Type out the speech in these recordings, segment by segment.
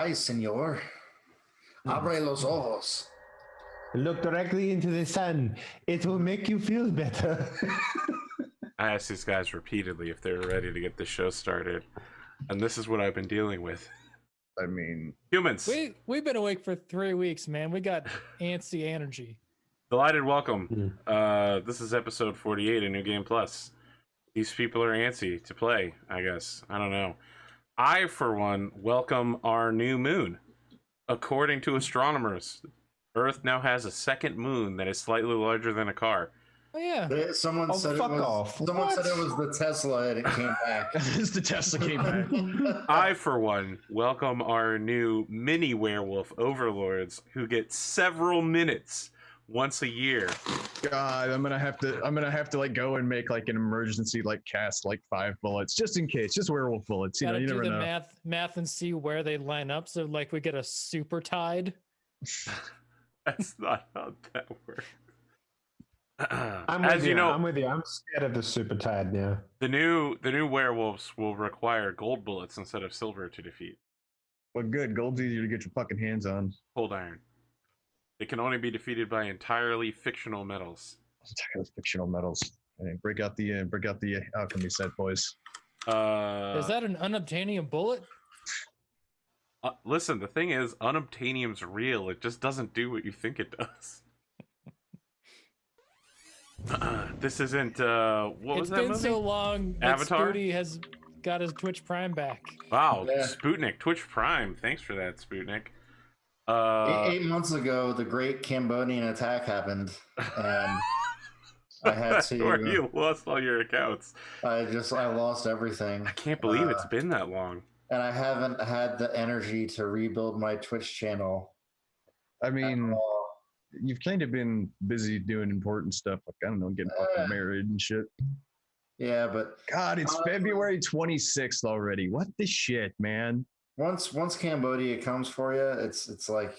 Ay, señor. Abre los ojos. Look directly into the sun. It will make you feel better. I asked these guys repeatedly if they were ready to get the show started, and this is what I've been dealing with. I mean, Humans. We've been awake for 3 weeks, man. We got antsy energy. Delighted welcome. This is episode 48 of New Game Plus. These people are antsy to play, I guess. I don't know. I, for one, welcome our new moon. According to astronomers, Earth now has a second moon that is slightly larger than a car. Oh yeah. Someone said it was. Someone said it was the Tesla, and it came back. it's the Tesla came back. I, for one, welcome our new mini werewolf overlords who get several minutes once a year. God, I'm gonna have to like go and make like an emergency like cast like 5 bullets just in case, just werewolf bullets. You Gotta know, you do never the know. math and see where they line up. So like we get a super tide. That's not how that works. I'm with you. I'm with you. I'm scared of the super tide now. The new werewolves will require gold bullets instead of silver to defeat. Well, good. Gold's easier to get your fucking hands on. Cold iron. It can only be defeated by entirely fictional metals. Entirely fictional metals. Hey, break out the alchemy set, boys. Is that an unobtainium bullet? Listen, the thing is, unobtainium's real. It just doesn't do what you think it does. This isn't what was that movie? It's been so long that Avatar? Spooty has got his Twitch Prime back. Wow, Yeah. Spootnik, Twitch Prime. Thanks for that, Spootnik. 8 months ago, the Great Cambodian Attack happened, and I had to. Where you lost all your accounts. I lost everything. I can't believe it's been that long. And I haven't had the energy to rebuild my Twitch channel. I mean, you've kind of been busy doing important stuff, like I don't know, getting fucking married and shit. Yeah, but God, it's February 26th already. What the shit, man? once Cambodia comes for you, it's like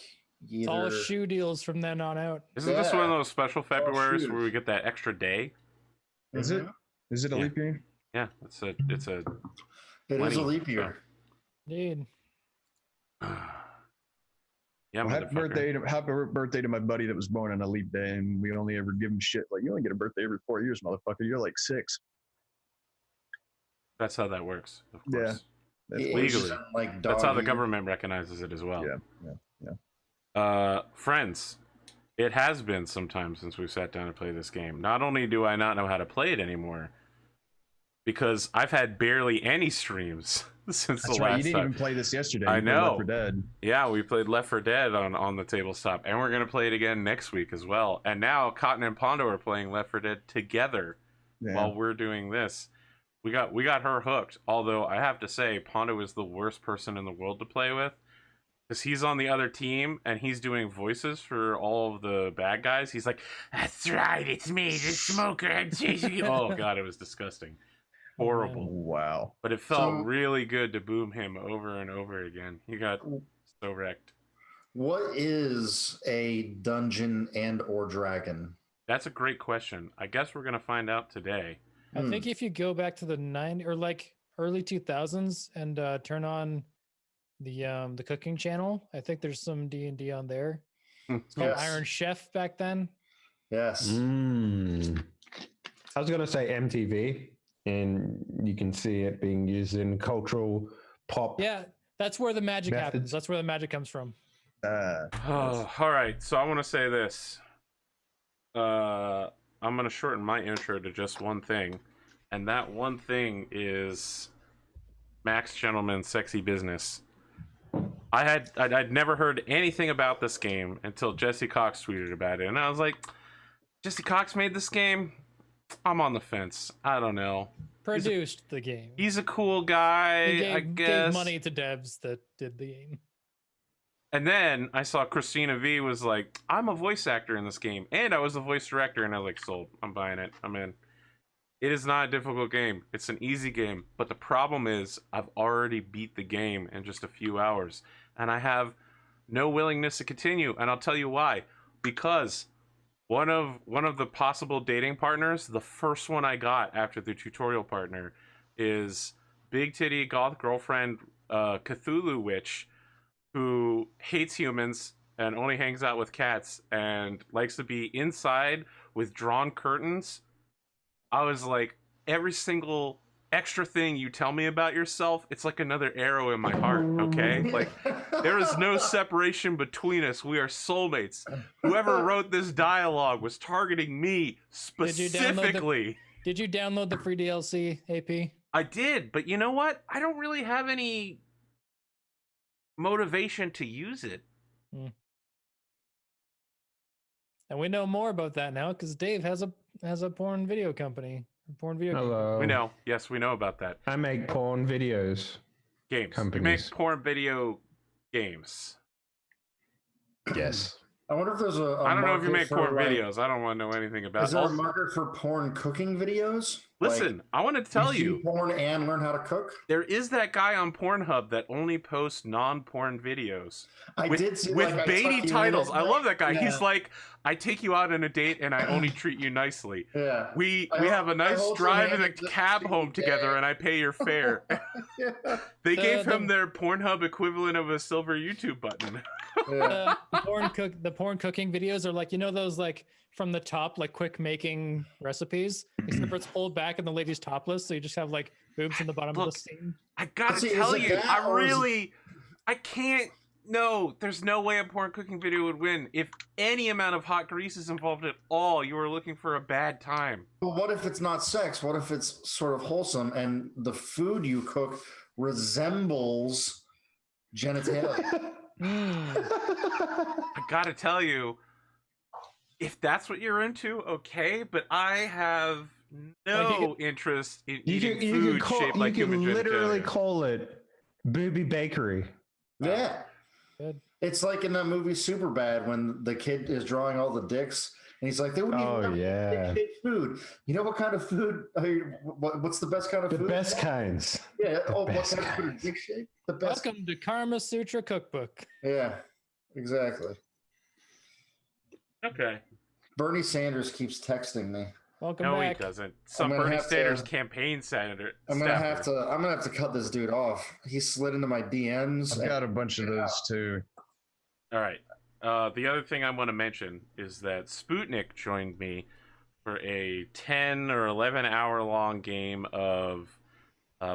It's all shoe deals from then on out. Isn't this one of those special Februaries where we get that extra day? Is it? Is it a leap year? Yeah, it is a leap year. Indeed. Yeah, well, happy birthday to my buddy that was born on a leap day, and we only ever give him shit like, you only get a birthday every 4 years, motherfucker. You're like 6. That's how that works, of course. Yeah. That's legally. That's how the government recognizes it as well. Yeah. Friends, it has been some time since we've sat down to play this game. Not only do I not know how to play it anymore, because I've had barely any streams since That's the right. last You didn't time. even play this yesterday. I You played know. Left 4 Dead. Yeah, we played Left 4 Dead on the tabletop, and we're gonna play it again next week as well. And now Cotton and Pondo are playing Left 4 Dead together while we're doing this. We got her hooked. Although I have to say, Pondo is the worst person in the world to play with, because he's on the other team and he's doing voices for all of the bad guys. He's like, "That's right, it's me, the smoker. I'm chasing you." Oh god, it was disgusting. Horrible. Wow. But it felt really good to boom him over and over again. He got so wrecked. What is a dungeon and or dragon? That's a great question. I guess we're gonna find out today. I think if you go back to the early 2000s and turn on the cooking channel, I think there's some D&D on there. It's called Iron Chef back then. Yes. I was going to say MTV, and you can see it being used in cultural pop. Yeah, that's where the magic happens. That's where the magic comes from. All right. So I want to say this. I'm going to shorten my intro to just one thing. And that one thing is Max Gentleman's Sexy Business. I'd never heard anything about this game until Jesse Cox tweeted about it. And I was like, Jesse Cox made this game? I'm on the fence. I don't know. Produced the game. He's a cool guy, I guess. Gave money to devs that did the game. And then I saw Christina V was like, I'm a voice actor in this game, and I was a voice director, and I was like, sold. I'm buying it. I'm in. It is not a difficult game. It's an easy game, but the problem is I've already beat the game in just a few hours, and I have no willingness to continue, and I'll tell you why. Because one of the possible dating partners, the first one I got after the tutorial partner, is big titty goth girlfriend Cthulhu witch who hates humans and only hangs out with cats and likes to be inside with drawn curtains, I was like, every single extra thing you tell me about yourself, it's like another arrow in my heart, okay? Like, there is no separation between us. We are soulmates. Whoever wrote this dialogue was targeting me specifically. Did you download the free DLC, AP? I did, but you know what? I don't really have any motivation to use it. And we know more about that now because Dave has a porn video company. Porn video. Hello. We know. Yes, we know about that. I make porn videos. Games. Companies. We make porn video games. Yes. I wonder if there's a I don't know if you make porn like, videos. I don't want to know anything about it. Is there a market for porn cooking videos? Listen, like, I want to tell you you. see porn and learn how to cook? There is that guy on Pornhub that only posts non-porn videos. I did see with like, baity titles. I love that guy. Yeah. He's like, I take you out on a date and I only treat you nicely. Yeah. We have a nice drive in a cab home together and I pay your fare. Yeah. They gave him their Pornhub equivalent of a silver YouTube button. The porn cooking videos are like, you know, those like from the top, like quick making recipes, except for it's pulled back and the lady's topless, so you just have like boobs in the bottom of the scene. I gotta tell you, I can't. No, there's no way a porn cooking video would win. If any amount of hot grease is involved at all, you are looking for a bad time. But what if it's not sex? What if it's sort of wholesome and the food you cook resembles genitalia? I gotta tell you, if that's what you're into, okay, but I have no interest in eating food shaped like human genitalia. You can literally call it Booby Bakery. Yeah. Good. It's like in that movie Superbad when the kid is drawing all the dicks and he's like, they wouldn't even have dick food. You know what kind of food? What's the best kind of food? The best kinds. Yeah. What kind of food is dick shape? The best. Welcome to Karma Sutra Cookbook. Yeah, exactly. Okay. Bernie Sanders keeps texting me. Welcome back. He doesn't. Some Bernie Sanders campaign senator. I'm gonna have to cut this dude off. He slid into my DMs. I've got a bunch of those too. All right. The other thing I want to mention is that Spootnik joined me for a 10 or 11 hour long game of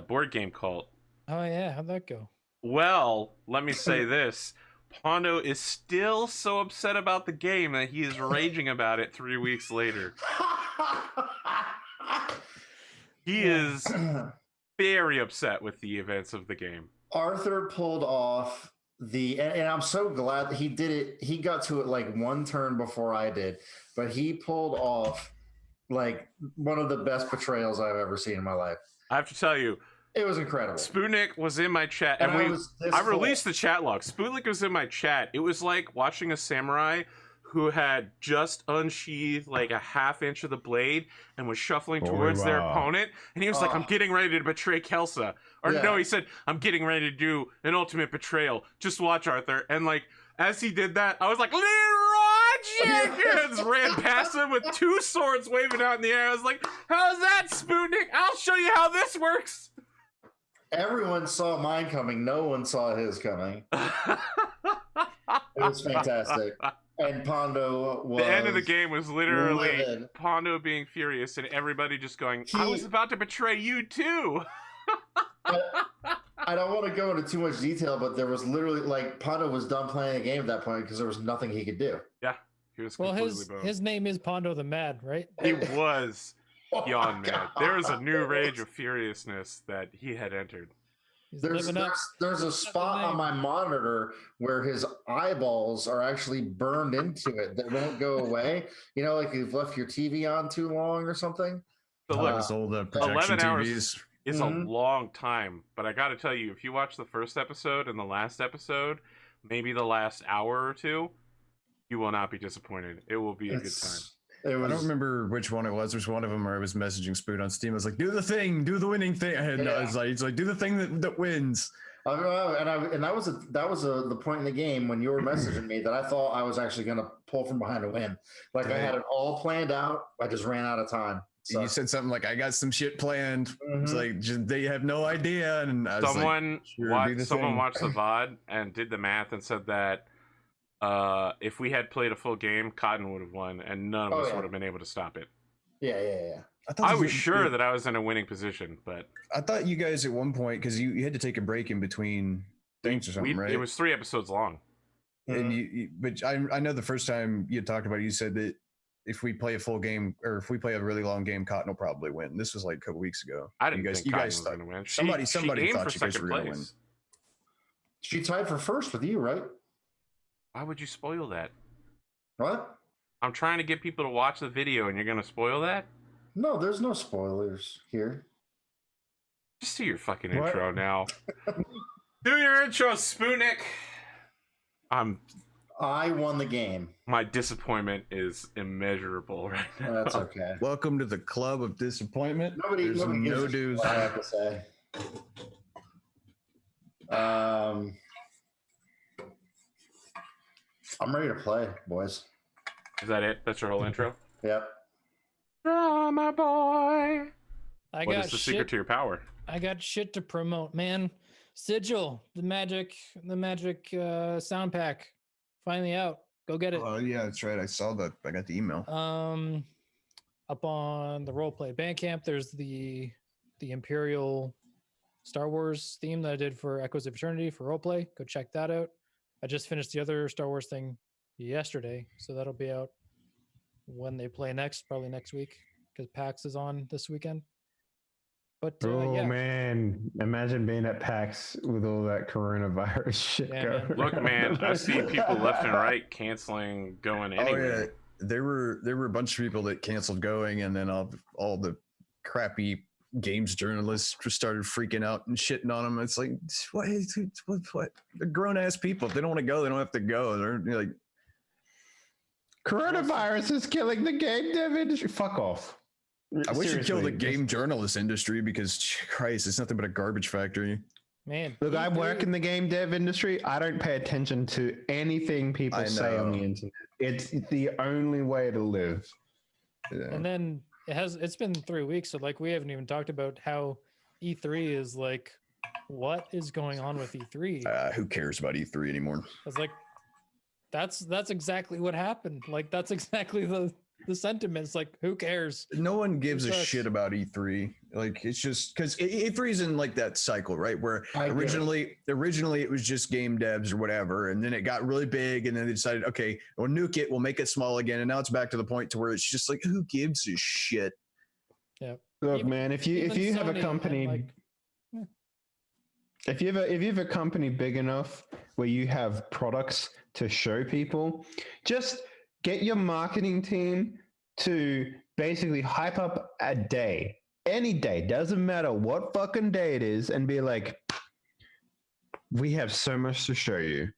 Board Game Cult. Oh yeah, how'd that go? Well, let me say this. Pondo is still so upset about the game that he is raging about it 3 weeks later. He is very upset with the events of the game. Arthur pulled off and I'm so glad that he did it. He got to it like one turn before I did, but he pulled off like one of the best betrayals I've ever seen in my life. I have to tell you, it was incredible. Spootnik was in my chat, and I released the chat log. Spootnik was in my chat. It was like watching a samurai who had just unsheathed like a half inch of the blade and was shuffling towards their opponent, and he was like, I'm getting ready to betray Kelsa. Or no, he said, I'm getting ready to do an ultimate betrayal. Just watch, Arthur. And like, as he did that, I was like, Leroy Jenkins ran past him with two swords waving out in the air. I was like, how's that, Spootnik? I'll show you how this works. Everyone saw mine coming. No one saw his coming. It was fantastic. And Pondo was... The end of the game was literally Pondo being furious and everybody just going, I was about to betray you too. I don't want to go into too much detail, but there was literally, like, Pondo was done playing the game at that point because there was nothing he could do. Yeah, he was completely boned. His name is Pondo the Mad, right? He was beyond mad. There was a new rage of furiousness that he had entered. There's a spot on my monitor where his eyeballs are actually burned into it that won't go away. You know, like you've left your TV on too long or something. So look, those old projection 11 hours TVs. is a long time, but I got to tell you, if you watch the first episode and the last episode, maybe the last hour or two, you will not be disappointed. It will be a good time. I don't remember which one it was. There's one of them where I was messaging Spoot on Steam. I was like, do the thing, do the winning thing. And I was like, it's like, do the thing that wins. And that was the point in the game when you were messaging me that I thought I was actually going to pull from behind to win. Like I had it all planned out. I just ran out of time So. You said something like, "I got some shit planned." It's Mhm. like just, they have no idea, and I was Someone like, someone watched the VOD and did the math and said that if we had played a full game, Cotton would have won, and none of us would have been able to stop it. Yeah. I was sure that I was in a winning position, but I thought you guys at one point, because you had to take a break in between things or something, right? It was 3 episodes long. And but I know the first time you talked about it, you said that if we play a full game or if we play a really long game, Cotton will probably win. This was like a couple weeks ago. I didn't think Cotton was going to win. Somebody she thought you guys were going to win. She tied for first with you, right? Why would you spoil that? What? I'm trying to get people to watch the video, and you're going to spoil that? No, there's no spoilers here. Just do your fucking intro now. Do your intro, Spootnik. I won the game. My disappointment is immeasurable right now. That's okay. Welcome to the club of disappointment. Nobody no dues. I have to say. I'm ready to play, boys. Is that it? That's your whole intro? Yep. Drumurboy. What is the shit, secret to your power? I got shit to promote, man. Sigil, the magic sound pack, finally out. Go get it. Oh yeah, that's right. I saw that. I got the email. Up on the roleplay Bandcamp, there's the Imperial Star Wars theme that I did for Echoes of Eternity for roleplay. Go check that out. I just finished the other Star Wars thing yesterday, so that'll be out when they play next, probably next week, because PAX is on this weekend. But yeah. Man, imagine being at PAX with all that coronavirus shit going. Look, man, I see people left and right canceling going anywhere. Oh yeah, there were a bunch of people that canceled going, and then all the crappy games journalists just started freaking out and shitting on them. It's like, what? They're grown ass people. If they don't want to go, they don't have to go. They're like, coronavirus is killing the game dev industry. Fuck off. I wish you'd kill the game journalist industry, because Christ, it's nothing but a garbage factory. Man, look, I work in the game dev industry. I don't pay attention to anything people say on the internet. It's the only way to live. Yeah. And then it's been 3 weeks, so like we haven't even talked about how E3 is like. What is going on with E3? Who cares about E3 anymore? It's like that's exactly what happened. Like that's exactly the sentiment. It's like, who cares? No one gives a shit about E3. Like, it's just because E3 is in like that cycle, right? Where originally it was just game devs or whatever, and then it got really big, and then they decided, okay, we'll nuke it, we'll make it small again, and now it's back to the point to where it's just like, who gives a shit? Yeah. Look, man, if you have a company. If you have a company big enough where you have products to show people, just get your marketing team to basically hype up a day, any day, doesn't matter what fucking day it is, and be like, we have so much to show you.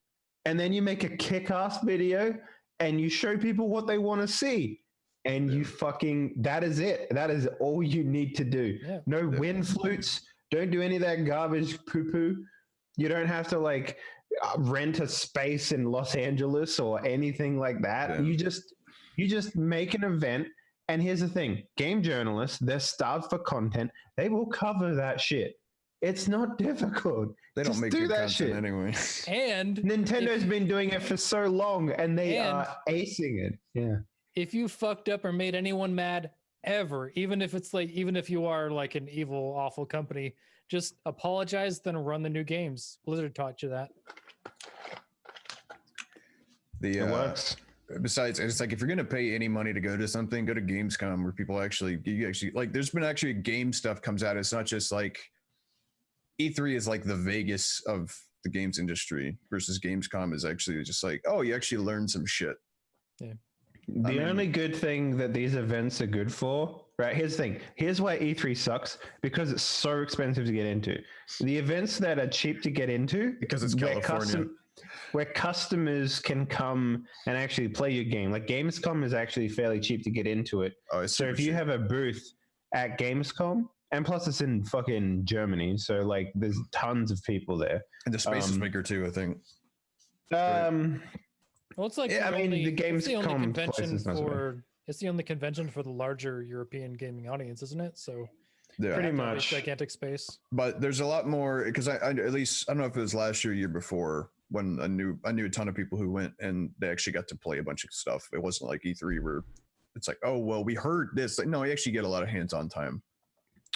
And then you make a kick-ass video and you show people what they want to see. And you that is it. That is all you need to do. Yeah. No wind flutes. Don't do any of that garbage poo-poo. You don't have to like rent a space in Los Angeles or anything like that. Yeah. You just make an event. And here's the thing: game journalists, they're starved for content. They will cover that shit. It's not difficult. They don't make good content shit anyway. And Nintendo's been doing it for so long, and they are acing it. Yeah. If you fucked up or made anyone mad ever, even if you are like an evil, awful company, just apologize, then run the new games. Blizzard taught you that. It works. Besides, it's like, if you're going to pay any money to go to something, go to Gamescom, where people actually like, there's been actually game stuff comes out. It's not just like E3 is like the Vegas of the games industry, versus Gamescom is actually just like, oh, you actually learn some shit. Yeah. The only good thing that these events are good for, right? Here's the thing. Here's why E3 sucks, because it's so expensive to get into. The events that are cheap to get into, because it's California, where customers can come and actually play your game. Like Gamescom is actually fairly cheap to get into it. Oh, so if you have a booth at Gamescom, and plus it's in fucking Germany, so like there's tons of people there. And the space is bigger too, I think. Well, it's like the only convention for it's the only convention for the larger European gaming audience, isn't it? So Yeah. Pretty have this much. gigantic space. But there's a lot more because I at least I don't know if it was last year, year before, when I knew a ton of people who went and they actually got to play a bunch of stuff. It wasn't like E3 where it's like, oh well, we heard this. Like, no, you actually get a lot of hands-on time.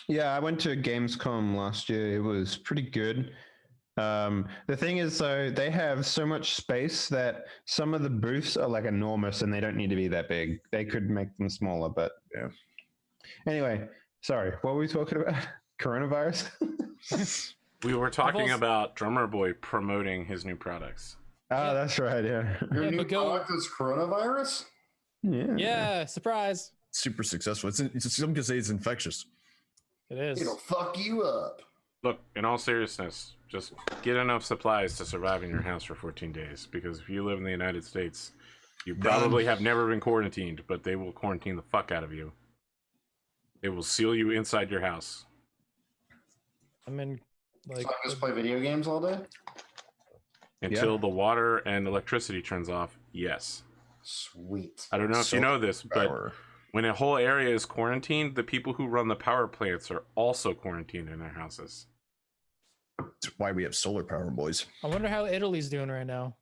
Yeah, I went to Gamescom last year. It was pretty good. The thing is, though, they have so much space that some of the booths are like enormous and they don't need to be that big. They could make them smaller, but Yeah. Anyway, sorry, what were we talking about? Coronavirus? We were talking also- about Drumurboy promoting his new products. Oh, that's right. Yeah. Your Yeah, new but go- product is coronavirus? Yeah. Yeah, surprise. Super successful. Some could say it's infectious. It is. It'll fuck you up. Look, in all seriousness, just get enough supplies to survive in your house for 14 days. Because if you live in the United States, you probably have never been quarantined, but they will quarantine the fuck out of you. They will seal you inside your house. I mean, like, So I just play video games all day? Until the water and electricity turns off, yes. Sweet. I don't know if you know this, but Power. when a whole area is quarantined, the people who run the power plants are also quarantined in their houses. That's why we have solar power, boys. I wonder how Italy's doing right now.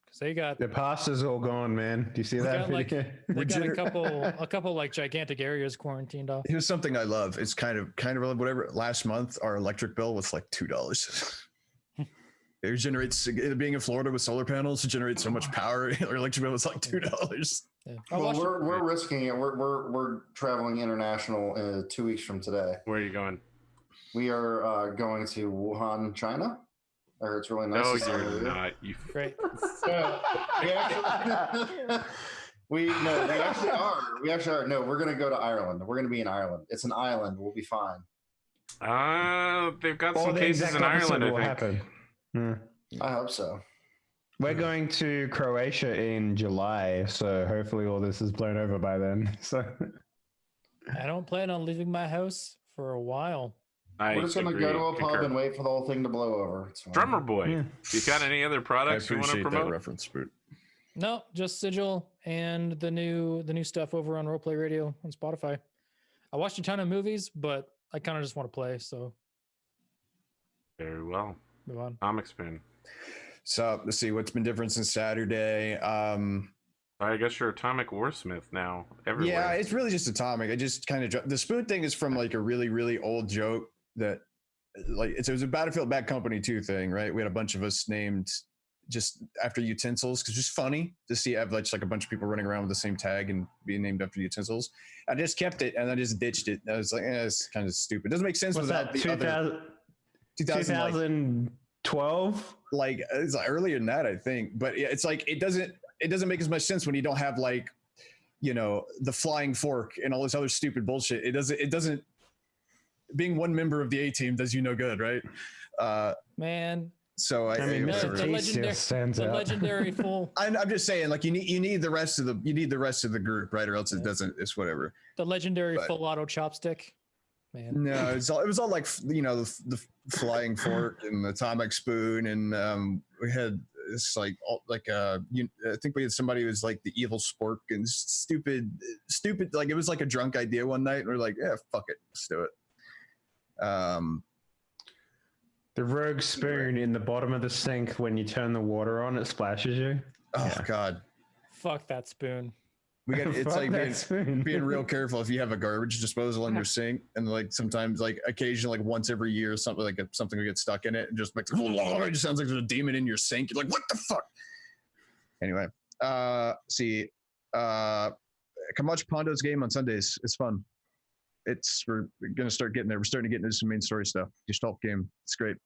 Because they got The pasta's all gone, man. Do you see They that? got, like- video? they got Regener- a couple like gigantic areas quarantined off. Here's something I love. It's kind of whatever. Last month, our electric bill was like $2. It generates, being in Florida with solar panels, it generates so much power. Our electric bill was like $2. Yeah. Well, we're risking it. We're traveling international 2 weeks from today. Where are you going? We are going to Wuhan, China. I heard it's really nice. No, to see you're you. not. You Great. No, we actually, we actually are. We actually are. No, we're gonna go to Ireland. We're gonna be in Ireland. It's an island. We'll be fine. they've got Or some the cases exact in opposite Ireland, I will think. happen. Yeah. I hope so. We're going to Croatia in July, so hopefully all this is blown over by then. So I don't plan on leaving my house for a while. I We're just gonna agree, go to a pub concur. and wait for the whole thing to blow over. It's fine. Drumurboy, Yeah. you got any other I products you want to appreciate that promote? reference, Spoot. No, just Sigil and the new stuff over on Roleplay Radio on Spotify. I watched a ton of movies, but I kind of just want to play, so Very well. move on. Atomikspoon. So let's see what's been different since Saturday. I guess you're Atomic Warsmith now. Everywhere. Yeah, it's really just Atomic. I just kind of the Spoon thing is from like a really, really old joke that like it was a Battlefield Bad Company 2 thing, right? We had a bunch of us named just after utensils because it's just funny to see have like a bunch of people running around with the same tag and being named after utensils. I just kept it and I just ditched it. I was like, it's kind of stupid. It doesn't make sense what's without that? the other 2012? like it's like earlier than that, I think. But yeah, it's like it doesn't make as much sense when you don't have like, you know, the flying fork and all this other stupid bullshit. It doesn't being one member of the A team does you no good, right? Man, So I mean, the Mr. T legendary- still stands the out. legendary full I'm just saying, like you need the rest of the group, right? Or else it doesn't. It's whatever. the legendary But- full auto chopstick. Man. No, it was all like, you know, the flying fork and the Atomikspoon, and we had it's like I think we had somebody who was like the evil spork and stupid. Like it was like a drunk idea one night, and we're like, yeah, fuck it, let's do it. The rogue spoon in the bottom of the sink, when you turn the water on, it splashes you. Oh Yeah. God, Fuck that spoon. we got it's Fuck like that spoon. being real careful if you have a garbage disposal in your sink, and like sometimes like occasionally like once every year something like something will get stuck in it and just like it just sounds like there's a demon in your sink. You're like, what the fuck? Anyway, see, come watch Pondo's game on Sundays. It's fun. We're gonna start getting there. We're starting to get into some main story stuff. Gestalt game. It's great.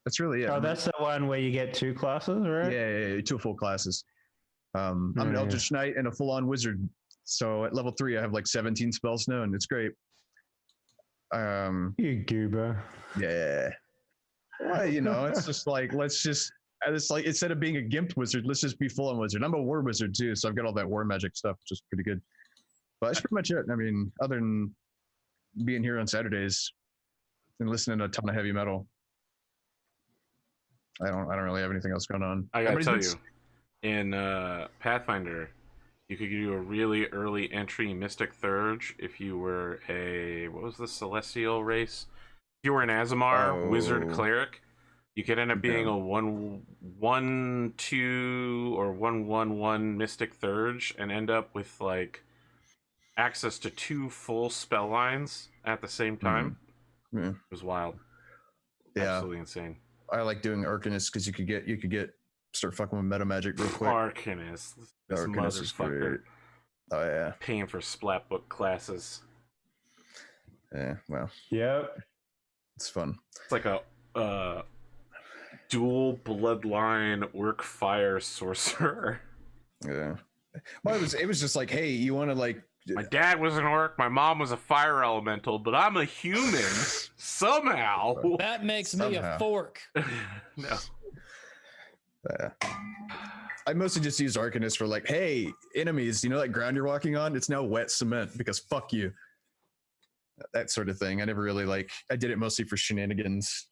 That's really it. Oh, that's the one where you get 2 classes, right? Yeah, 2 full classes. I'm an Yeah. Eldritch Knight and a full-on wizard. So at level 3, I have like 17 spells known. It's great. You goober. Yeah. Well, you know, it's just like it's like instead of being a gimped wizard, let's just be full-on wizard. I'm a war wizard too, so I've got all that war magic stuff, which is pretty good. But that's pretty much it. I mean, other than being here on Saturdays and listening to a ton of heavy metal, I don't really have anything else going on. I gotta Everybody's tell been you, in Pathfinder, you could do a really early entry Mystic Thurge if you were what was the Celestial race? If you were an Azamar Wizard Cleric, you could end up being a 1/1/2 or 1/1/1 Mystic Thurge and end up with like access to 2 full spell lines at the same time. It was wild. Yeah, absolutely insane. I like doing Arcanist because you could start fucking with meta magic real quick. Arcanist, this motherfucker. Oh yeah, paying for splat book classes. Yeah, well, yep, it's fun. It's like a dual bloodline orc fire sorcerer. Yeah, well, it was just like, hey, you want to like. My dad was an orc, my mom was a fire elemental, but I'm a human somehow. That makes me a fork. No. I mostly just use Arcanist for like, hey, enemies, you know that ground you're walking on? It's now wet cement because fuck you. That sort of thing. I never really I did it mostly for shenanigans.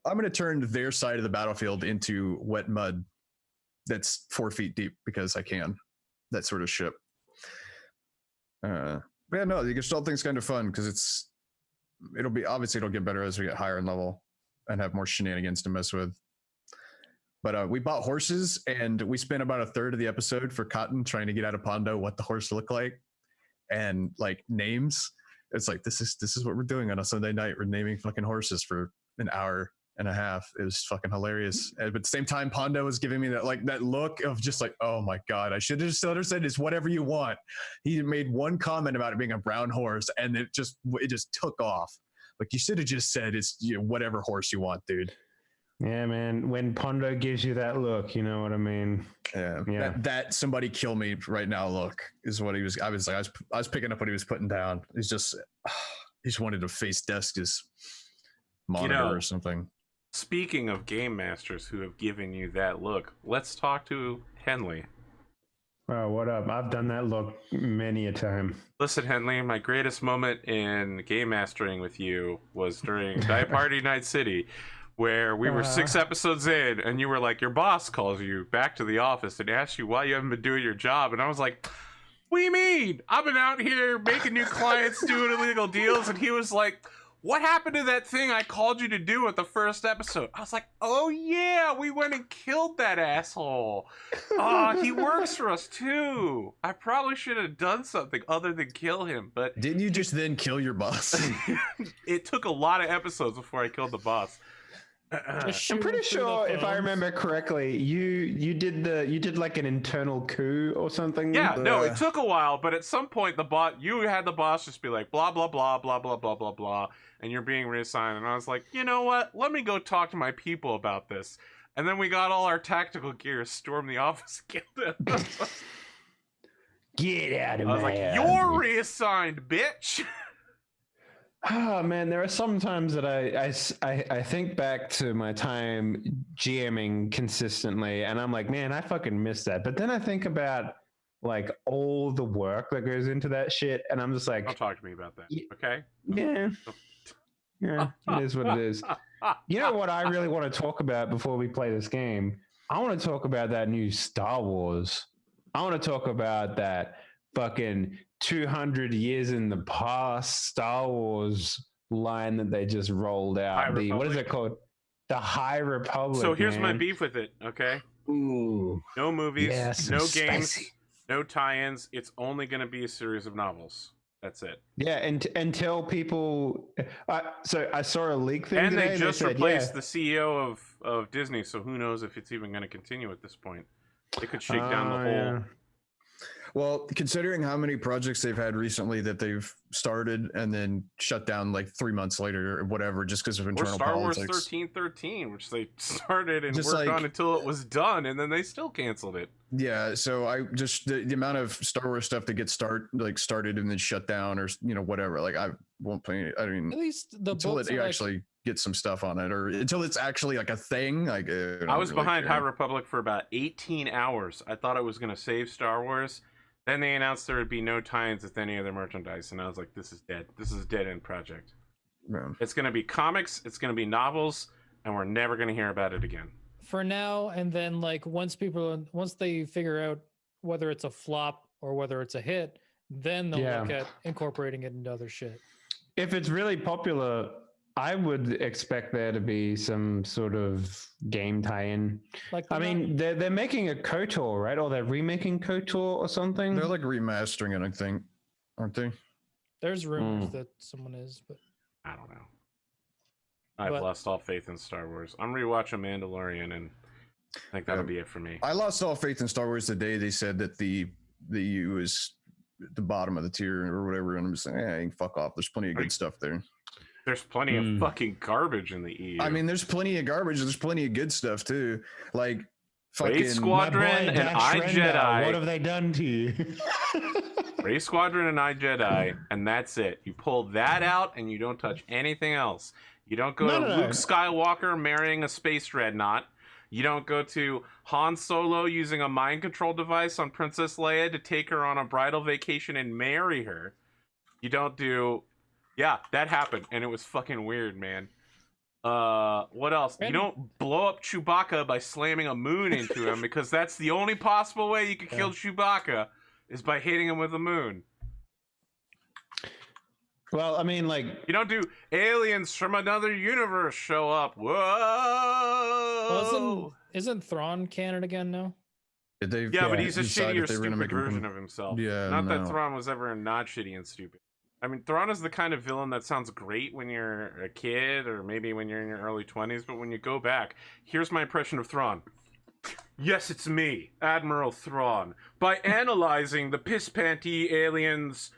I'm going to turn their side of the battlefield into wet mud that's 4 feet deep because I can. That sort of shit. But yeah, no, the Gestalt thing's kind of fun because it'll get better as we get higher in level and have more shenanigans to mess with. But we bought horses and we spent about a third of the episode for Cotton trying to get out of Pondo what the horse looked like and like names. It's like, this is what we're doing on a Sunday night. We're naming fucking horses for an hour and a half. It was fucking hilarious. But at the same time, Pondo was giving me that look of just like, oh my God, I should have just said it's whatever you want. He made one comment about it being a brown horse and it just took off. Like, you should have just said it's whatever horse you want, dude. Yeah, man. When Pondo gives you that look, you know what I mean? Yeah. That somebody kill me right now look is what he was. I was picking up what he was putting down. He just wanted to face desk his monitor or something. Speaking of game masters who have given you that look, let's talk to Henley. Oh, what up? I've done that look many a time. Listen, Henley, my greatest moment in game mastering with you was during Die Party Night City, where we were 6 episodes in, and you were like, your boss calls you back to the office and asks you why you haven't been doing your job, and I was like, what do you mean? I've been out here making new clients, doing illegal deals, and he was like, what happened to that thing I called you to do at the first episode? I was like, oh yeah, we went and killed that asshole. He works for us too. I probably should have done something other than kill him, but... Didn't you just then kill your boss? It took a lot of episodes before I killed the boss. I'm pretty sure, if I remember correctly, you did like an internal coup or something. Yeah, no, it took a while, but at some point you had the boss just be like blah blah blah blah blah blah blah blah, and you're being reassigned. And I was like, you know what? Let me go talk to my people about this. And then we got all our tactical gear, stormed the office, killed him. Get out of here! I was like, you're reassigned, bitch. Oh man, there are some times that I think back to my time GMing consistently, and I'm like, man, I fucking missed that. But then I think about like all the work that goes into that shit, and I'm just like, don't talk to me about that, okay? Yeah, it is what it is. You know what I really want to talk about before we play this game? I want to talk about that new Star Wars. I want to talk about that fucking 200 years in the past Star Wars line that they just rolled out. What is it called? The High Republic. So here's my beef with it, okay? Ooh. No movies, no games, spicy. No tie-ins. It's only going to be a series of novels. That's it. Yeah, and until people... so I saw a leak thing and today. They just replaced the CEO of Disney, so who knows if it's even going to continue at this point. They could shake down the whole... Yeah. Well, considering how many projects they've had recently that they've started and then shut down like 3 months later or whatever, just because of internal politics. Star Wars 1313, which they started and worked on until it was done, and then they still canceled it. Yeah, so I just the amount of Star Wars stuff that gets started and then shut down or whatever. Like I won't play. I mean, at least until it actually gets some stuff on it, or until it's actually like a thing. Like I was really behind High Republic for about 18 hours. I thought I was going to save Star Wars. Then they announced there would be no tie-ins with any other merchandise, and I was like, this is dead. This is a dead-end project. Yeah. It's going to be comics, it's going to be novels, and we're never going to hear about it again. for now, and then like once they figure out whether it's a flop or whether it's a hit, then they'll look at incorporating it into other shit. If it's really popular, I would expect there to be some sort of game tie-in. Like, I mean, they're making a KOTOR, right? Or they're remaking KOTOR or something. They're like remastering it, I think, aren't they? There's rumors that someone is, but I don't know. I've lost all faith in Star Wars. I'm rewatching Mandalorian, and I think that'll be it for me. I lost all faith in Star Wars the day they said that the EU is at the bottom of the tier or whatever, and I'm just saying, fuck off. There's plenty of good stuff there. There's plenty of fucking garbage in the EU. I mean, there's plenty of garbage. There's plenty of good stuff too. Like fucking Race Squadron and iJedi. What have they done to you? Race Squadron and iJedi, and that's it. You pull that out, and you don't touch anything else. You don't go to Luke Skywalker marrying a space dreadnought. You don't go to Han Solo using a mind control device on Princess Leia to take her on a bridal vacation and marry her. You don't do... Yeah, that happened, and it was fucking weird, man. What else? You don't blow up Chewbacca by slamming a moon into him, because that's the only possible way you can kill Chewbacca, is by hitting him with a moon. Well, I mean, like... You don't do aliens from another universe show up. Whoa! Well, isn't Thrawn canon again now? Yeah, but he's a shittier, stupid version of himself. Yeah, not that Thrawn was ever not shitty and stupid. I mean, Thrawn is the kind of villain that sounds great when you're a kid or maybe when you're in your early 20s, but when you go back, here's my impression of Thrawn. Yes, it's me, Admiral Thrawn. By analyzing the piss-panty aliens'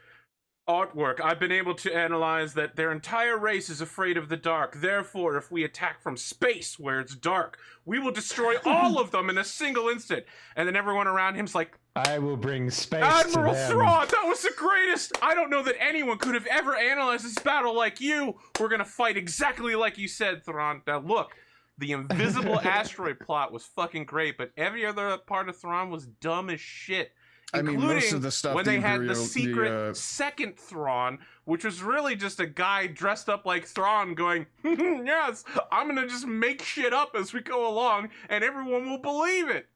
artwork, I've been able to analyze that their entire race is afraid of the dark. Therefore, if we attack from space where it's dark, we will destroy all of them in a single instant. And then everyone around him's like, I will bring space Admiral to them. Thrawn, that was the greatest! I don't know that anyone could have ever analyzed this battle like you! We're gonna fight exactly like you said, Thrawn. Now look, the invisible asteroid plot was fucking great, but every other part of Thrawn was dumb as shit. I mean, most of the stuff when they had the secret second Thrawn, which was really just a guy dressed up like Thrawn going, yes, I'm gonna just make shit up as we go along, and everyone will believe it.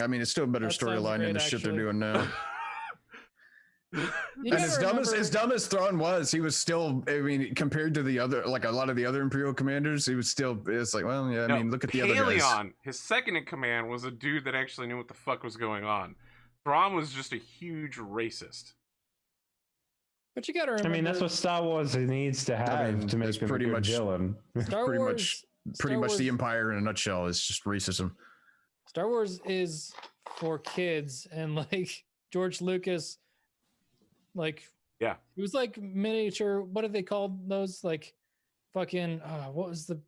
I mean, it's still a better storyline than the shit they're doing now. And as dumb as Thrawn was, he was still, I mean, compared to the other, like a lot of the other Imperial commanders, he was still, it's like, well, yeah, I mean, look at the other guys. Paleon, his second in command, was a dude that actually knew what the fuck was going on. Thrawn was just a huge racist. But you gotta remember, I mean, that's what Star Wars needs to have to make him pretty much villain. Pretty much the Empire in a nutshell is just racism. Star Wars is for kids, and like George Lucas, like it was like miniature. What do they call those? Like fucking what was the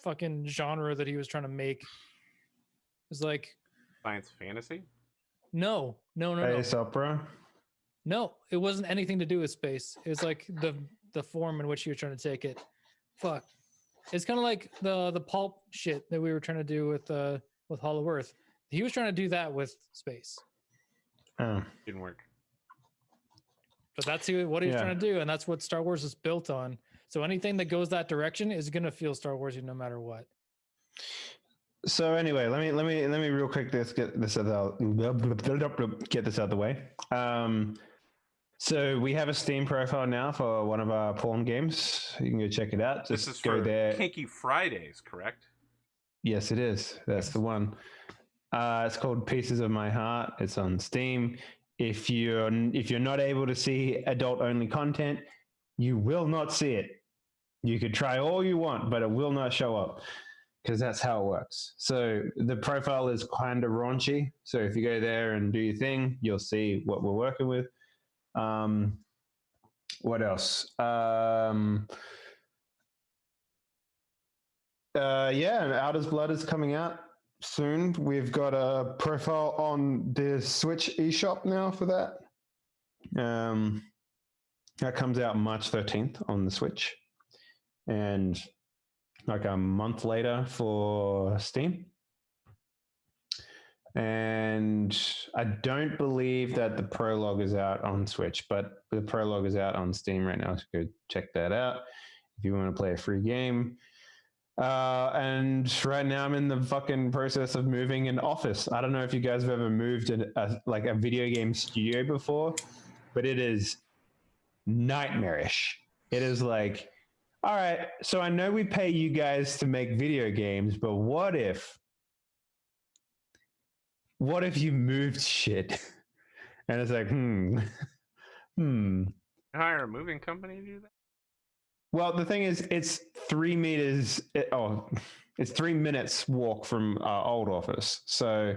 fucking genre that he was trying to make? It was like science fantasy. No. Space opera. No, it wasn't anything to do with space. It was like the form in which he was trying to take it. Fuck. It's kind of like the pulp shit that we were trying to do with Hollow Earth. He was trying to do that with space. Oh. Didn't work. But that's what he was trying to do, and that's what Star Wars is built on. So anything that goes that direction is gonna feel Star Warsy no matter what. So anyway, let me real quick get this out of the way. So we have a Steam profile now for one of our porn games. You can go check it out. Just this is go for there. Kinky Fridays, correct? Yes, it is. That's the one. It's called Pieces of My Heart. It's on Steam. If you're not able to see adult-only content, you will not see it. You could try all you want, but it will not show up, because that's how it works. So the profile is kind of raunchy. So if you go there and do your thing, you'll see what we're working with. What else? Outer's Blood is coming out soon. We've got a profile on the Switch eShop now for that. That comes out March 13th on the Switch. And like a month later for Steam. And I don't believe that the prologue is out on Switch, but the prologue is out on Steam right now, so go check that out if you want to play a free game. And right now I'm in the fucking process of moving an office. I don't know if you guys have ever moved a video game studio before, but it is nightmarish. It is like, all right, so I know we pay you guys to make video games, but what if you moved shit? And it's like, Hire a moving company to do that? Well, the thing is, it's 3 meters. It's 3 minutes walk from our old office, so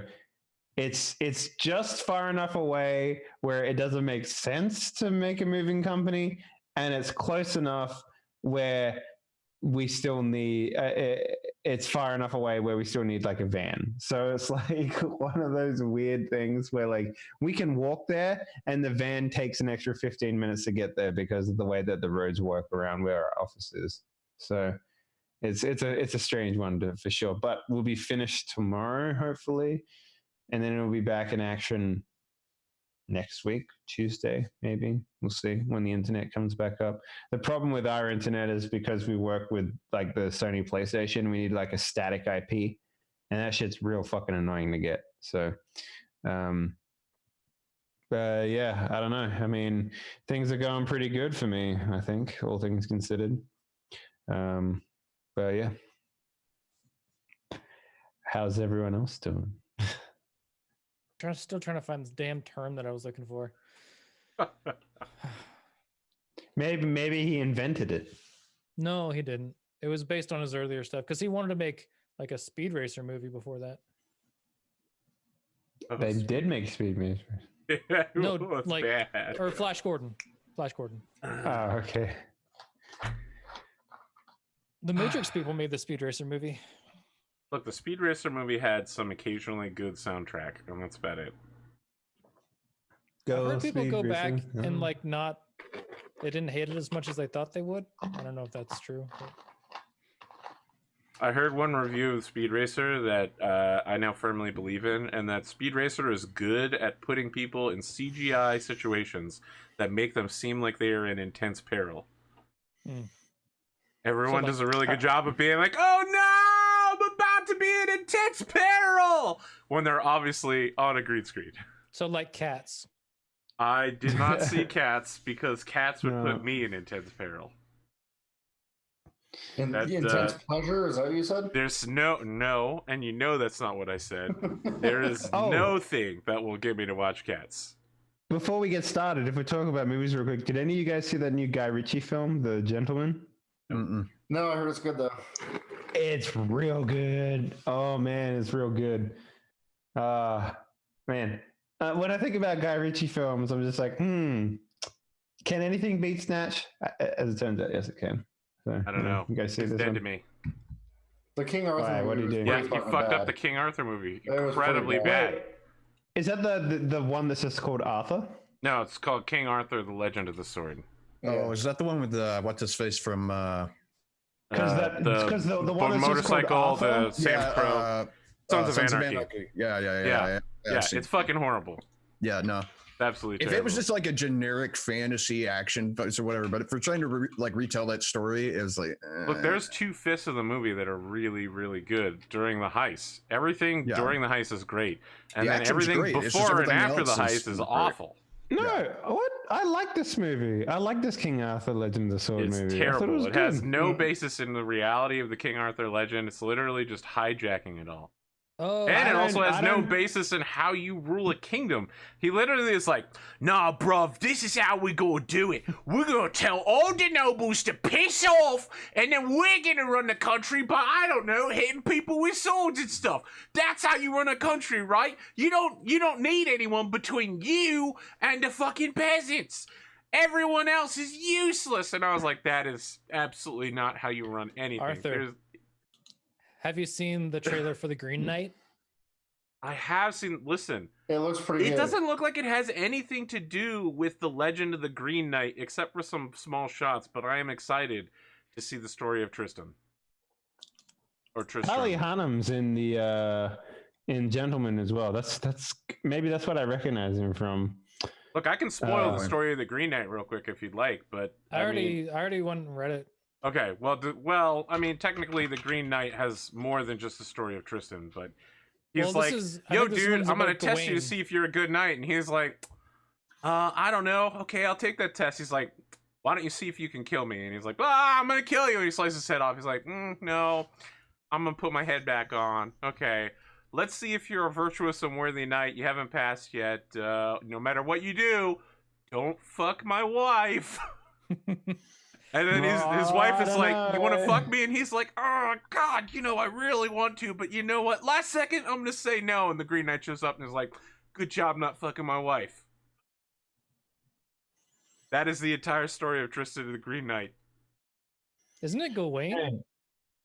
it's just far enough away where it doesn't make sense to make a moving company, and it's close enough where we still need. It's far enough away where we still need like a van. So it's like one of those weird things where like we can walk there and the van takes an extra 15 minutes to get there because of the way that the roads work around where our office is. So it's a strange one for sure, but we'll be finished tomorrow, hopefully. And then it'll be back in action next week, Tuesday, maybe. We'll see when the internet comes back up. The problem with our internet is because we work with like the Sony PlayStation, we need like a static IP, and that shit's real fucking annoying to get. So, yeah, I don't know. I mean, things are going pretty good for me, I think, all things considered. But yeah. How's everyone else doing? Still trying to find this damn term that I was looking for. Maybe he invented it. No, he didn't. It was based on his earlier stuff because he wanted to make like a Speed Racer movie before that. They did make Speed Racer. No, like bad. Or Flash Gordon. Oh, okay. The Matrix people made the Speed Racer movie. Look, the Speed Racer movie had some occasionally good soundtrack, and that's about it. I've heard people go back and like they didn't hate it as much as they thought they would. I don't know if that's true. But... I heard one review of Speed Racer that I now firmly believe in, and that Speed Racer is good at putting people in CGI situations that make them seem like they are in intense peril. Everyone does a really good job of being like, oh no, I'm about to be in intense peril, when they're obviously on a green screen. So like Cats. I did not see Cats because Cats would put me in intense peril. Intense pleasure, is that what you said? There's no, and you know that's not what I said. There is no thing that will get me to watch Cats. Before we get started, if we're talking about movies real quick, did any of you guys see that new Guy Ritchie film, The Gentleman? No, I heard it's good though. It's real good. Oh man, it's real good. Man, when I think about Guy Ritchie films, I'm just like, can anything beat Snatch? As it turns out, yes, it can. So, I don't know. You guys see it's this dead one? to me. The King Arthur movie. What do you do? Yeah, you fucked up the King Arthur movie. Incredibly bad. Wait, is that the one that's just called Arthur? No, it's called King Arthur: The Legend of the Sword. Oh, is that the one with what's his face from? Because the one that's motorcycle, just called the Sam Pro, Sons of Anarchy. Yeah. It's fucking horrible. Yeah, no. Absolutely. If terrible. it was just like a generic fantasy action or whatever, but if we're trying to retell that story, it's like look, there's 2/5 of the movie that are really, really good during the heist. Everything during the heist is great, and then everything before and after the heist is awful. No, what? I like this movie. I like this King Arthur Legend of the Sword movie. It's terrible. It has no basis in the reality of the King Arthur legend. It's literally just hijacking it all. Oh, and it also has no basis in how you rule a kingdom. He literally is like, nah, bruv, this is how we gonna do it. We're gonna tell all the nobles to piss off, and then we're gonna run the country by, I don't know, hitting people with swords and stuff. That's how you run a country, right? You don't need anyone between you and the fucking peasants. Everyone else is useless. And I was like, that is absolutely not how you run anything. Arthur. Have you seen the trailer for The Green Knight? I have seen. Listen, it looks pretty good. It doesn't look like it has anything to do with the Legend of the Green Knight, except for some small shots. But I am excited to see the story of Tristan. Or Tristram. Sally Hunnam's in the in Gentleman as well. That's maybe that's what I recognize him from. Look, I can spoil the story of the Green Knight real quick if you'd like, but I already went and read it. Okay, well, I mean, technically, the Green Knight has more than just the story of Tristan, but he's like, "Yo, dude, I'm gonna test you to see if you're a good knight," and he's like, I don't know. Okay, I'll take that test. He's like, "Why don't you see if you can kill me?" And he's like, I'm gonna kill you. And he slices his head off. He's like, "No, I'm gonna put my head back on. Okay, let's see if you're a virtuous and worthy knight. You haven't passed yet. No matter what you do, don't fuck my wife." And then his wife is like, "You want to fuck me?" And he's like, "Oh, God, I really want to, but you know what? Last second, I'm going to say no." And the Green Knight shows up and is like, "Good job not fucking my wife." That is the entire story of Tristan and the Green Knight. Isn't it Gawain?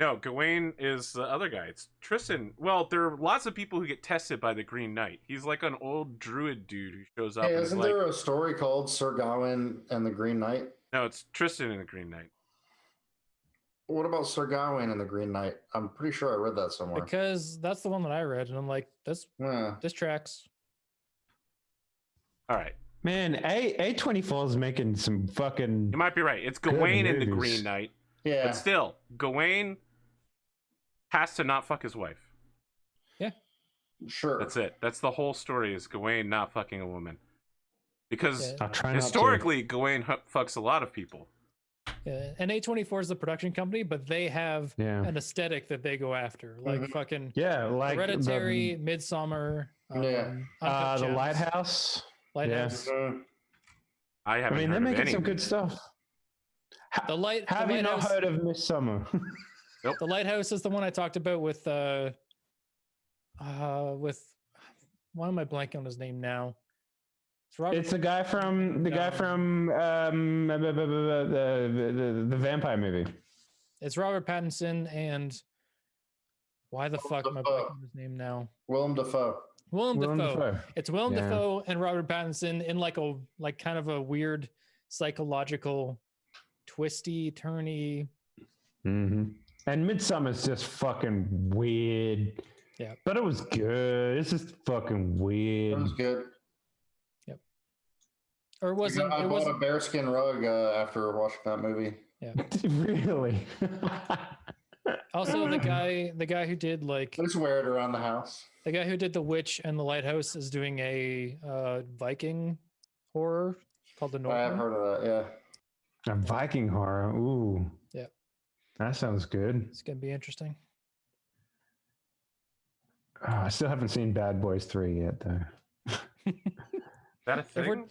No, Gawain is the other guy. It's Tristan. Well, there are lots of people who get tested by the Green Knight. He's like an old druid dude who shows up. Hey, isn't there a story called Sir Gawain and the Green Knight? No, it's Tristan and the Green Knight. What about Sir Gawain and the Green Knight? I'm pretty sure I read that somewhere. Because that's the one that I read, and I'm like, this tracks. All right. Man, A24 is making some fucking... You might be right. It's Gawain and the Green Knight. Yeah. But still, Gawain has to not fuck his wife. Yeah. Sure. That's it. That's the whole story, is Gawain not fucking a woman. Because historically, Gawain fucks a lot of people. Yeah, and A24 is the production company, but they have an aesthetic that they go after, like fucking like Hereditary, Midsommar, the Lighthouse. Lighthouse. Yeah. I mean, they're making any. some good stuff. Have you not heard of Midsommar? Nope. The Lighthouse is the one I talked about with why am I blanking on his name now? It's the guy from the vampire movie. It's Robert Pattinson and why the fuck am I blanking on his name now? Willem Dafoe. Willem Dafoe. It's Willem Dafoe and Robert Pattinson in like kind of a weird psychological twisty turny. And Midsummer's just fucking weird. Yeah, but it was good. It's just fucking weird. It was good. Or wasn't I bought a bearskin rug after watching that movie. Yeah. Really? Also, the guy who did let's wear it around the house. The guy who did The Witch and The Lighthouse is doing a Viking horror called The Northman. I have heard of that. Yeah. A Viking horror. Ooh. Yeah. That sounds good. It's gonna be interesting. Oh, I still haven't seen Bad Boys 3 yet, though. That a thing?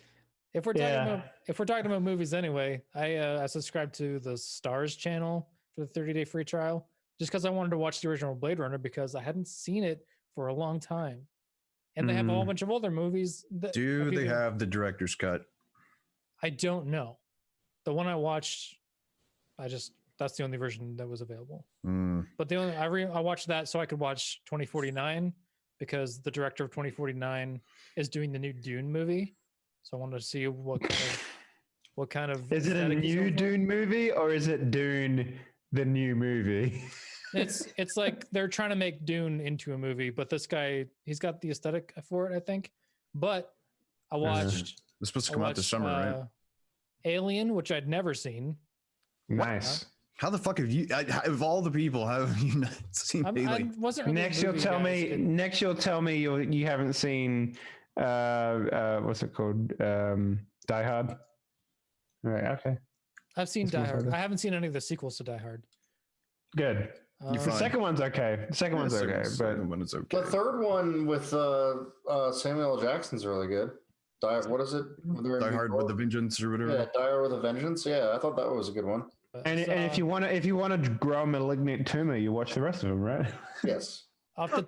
If we're talking about movies anyway, I subscribed to the Stars channel for the 30-day free trial just because I wanted to watch the original Blade Runner because I hadn't seen it for a long time, and they have a whole bunch of older movies. Do they have the director's cut? I don't know. The one I watched, that's the only version that was available. But I watched that so I could watch 2049 because the director of 2049 is doing the new Dune movie. So I wanted to see what kind of is it a new Dune movie or is it Dune the new movie? It's like they're trying to make Dune into a movie, but this guy, he's got the aesthetic for it, I think. But I watched it's supposed to come out this summer, right? Alien, which I'd never seen. Nice. How the fuck have you? Of all the people, how have you not seen Alien? Next, you'll tell me you haven't seen. What's it called? Die Hard. Right. Okay. I've seen Die Hard. I haven't seen any of the sequels to Die Hard. Good. The second one's okay. The second one's okay, but it's okay. The third one with Samuel L. Jackson's really good. What is it? Die Hard with a Vengeance or whatever. Yeah, Die Hard with a Vengeance. Yeah, I thought that was a good one. And if you want to grow a malignant tumor, you watch the rest of them, right? Yes.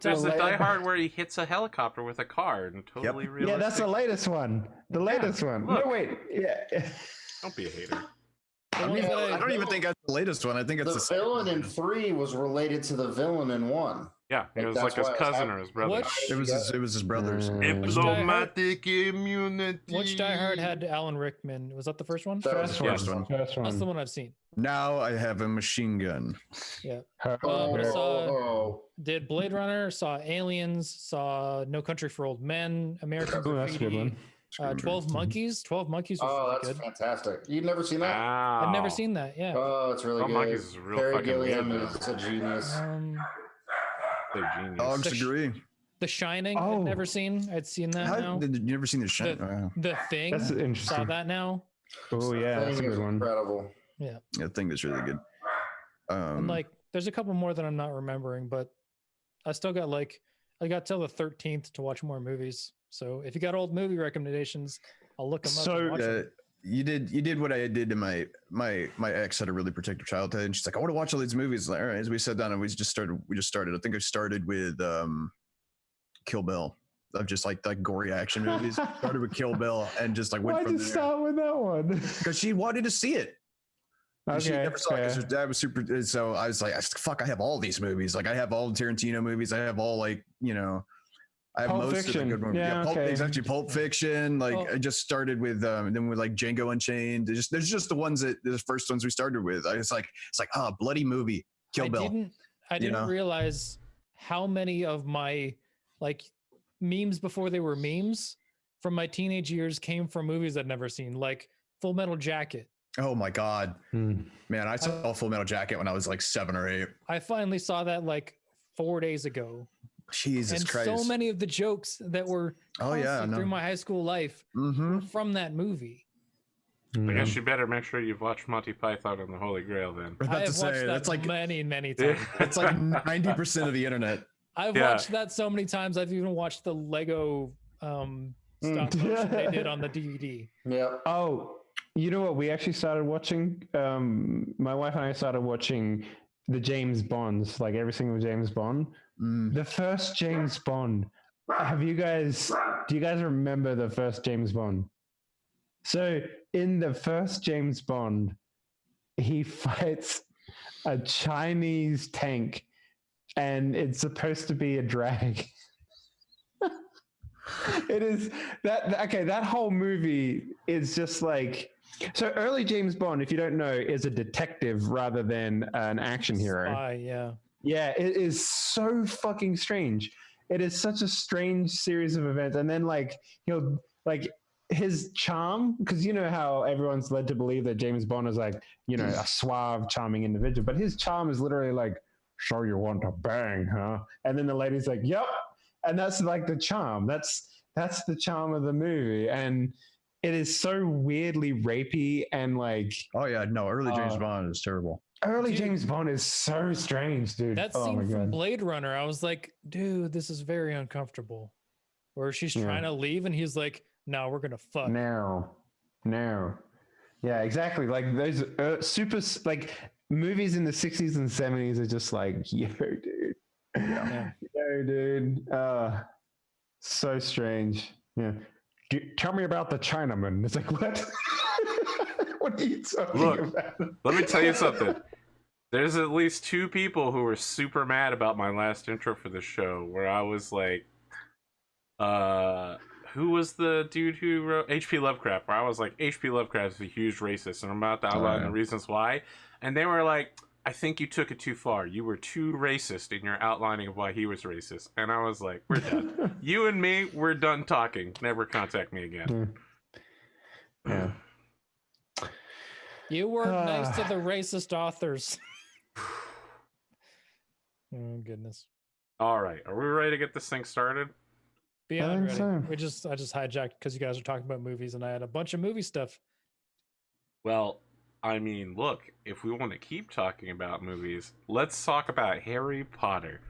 There's the Die Hard where he hits a helicopter with a car and totally realistic. Yeah, that's the latest one. The latest one. Look. No, wait. Yeah. Don't be a hater. I don't even think that's the latest one. I think it's the villain in 3 was related to the villain in 1. Yeah, it was like his cousin or his brother. It was his brother's. Diplomatic immunity. Which Die Hard had Alan Rickman? Was that the first one? First one. That's the one I've seen. Now I have a machine gun. Yeah. Did Blade Runner, saw Aliens, saw No Country for Old Men, American Graffiti, 12 Monkeys. 12 Monkeys was really that's good. fantastic. You've never seen that? Wow. I've never seen that. Yeah. Oh, it's really 12 good. Monkeys is real Terry fucking Gilliam weird, is a genius. They're genius. Dogs agree. The Shining. I'd never seen. I'd seen that now. Did you never seen The Shining? The Thing. That's interesting. Saw that now. Oh yeah, that's a good one. Incredible. Yeah. The Thing is really good. And like, there's a couple more that I'm not remembering, but I still got I got till the 13th to watch more movies. So if you got old movie recommendations, I'll look them up. And watch them. You did what I did to my ex had a really protective childhood, and she's like, I want to watch all these movies. Like, all right, as we sat down and we just started. I think I started with Kill Bill. Of just like gory action movies. Started with Kill Bill and just like went Why'd from you there. start with that one? Because she wanted to see it. Okay, she never saw it because her dad was super. So I was like, fuck, I have all these movies. Like I have all the Tarantino movies. I have all I have Pulp most Fiction. of the good ones. Yeah, okay. It's actually Pulp Fiction. Like I just started with then with like Django Unchained. There's just the first ones we started with. It's like bloody movie. Kill Bill. I didn't realize how many of my like memes before they were memes from my teenage years came from movies I'd never seen, like Full Metal Jacket. Oh my God, man! I saw Full Metal Jacket when I was like 7 or 8. I finally saw that like 4 days ago. Jesus Christ! So many of the jokes that were through my high school life were from that movie. I guess you better make sure you've watched Monty Python and the Holy Grail then. I have watched that like many times. That's like 90% of the internet. I've watched that so many times. I've even watched the Lego stop motion they did on the DVD. Yeah. Oh, you know what? We actually started watching. My wife and I started watching the James Bonds, like every single James Bond. The first James Bond. Do you guys remember the first James Bond? So in the first James Bond, he fights a Chinese tank, and it's supposed to be a drag. It is that whole movie is just like, so early James Bond, if you don't know, is a detective rather than an action hero. Yeah, it is so fucking strange. It is such a strange series of events. And then like he'll like his charm, because you know how everyone's led to believe that James Bond is like, a suave, charming individual, but his charm is literally like, sure you want to bang, huh? And then the lady's like, yep. And that's like the charm. That's the charm of the movie. And it is so weirdly rapey and like, oh yeah, no, early James Bond is terrible. James Bond is so strange, dude. That scene from Blade Runner, I was like, dude, this is very uncomfortable. Where she's trying to leave and he's like, no, we're gonna fuck. No. Yeah, exactly. Like those super like movies in the 60s and 70s are just like, yo, dude. Yeah. Yo, dude. So strange. Yeah. Tell me about the Chinaman. It's like, what? What are you talking about? Let me tell you something. There's at least 2 people who were super mad about my last intro for the show, where I was like, who was the dude who wrote H.P. Lovecraft? Where I was like, H.P. Lovecraft is a huge racist, and I'm about to outline the reasons why. And they were like, I think you took it too far. You were too racist in your outlining of why he was racist. And I was like, we're done. You and me, we're done talking. Never contact me again. Yeah. You weren't nice to the racist authors. Oh, goodness. All right. Are we ready to get this thing started? Beyond ready. So. I just hijacked because you guys are talking about movies and I had a bunch of movie stuff. Well, I mean, look, if we want to keep talking about movies, let's talk about Harry Potter.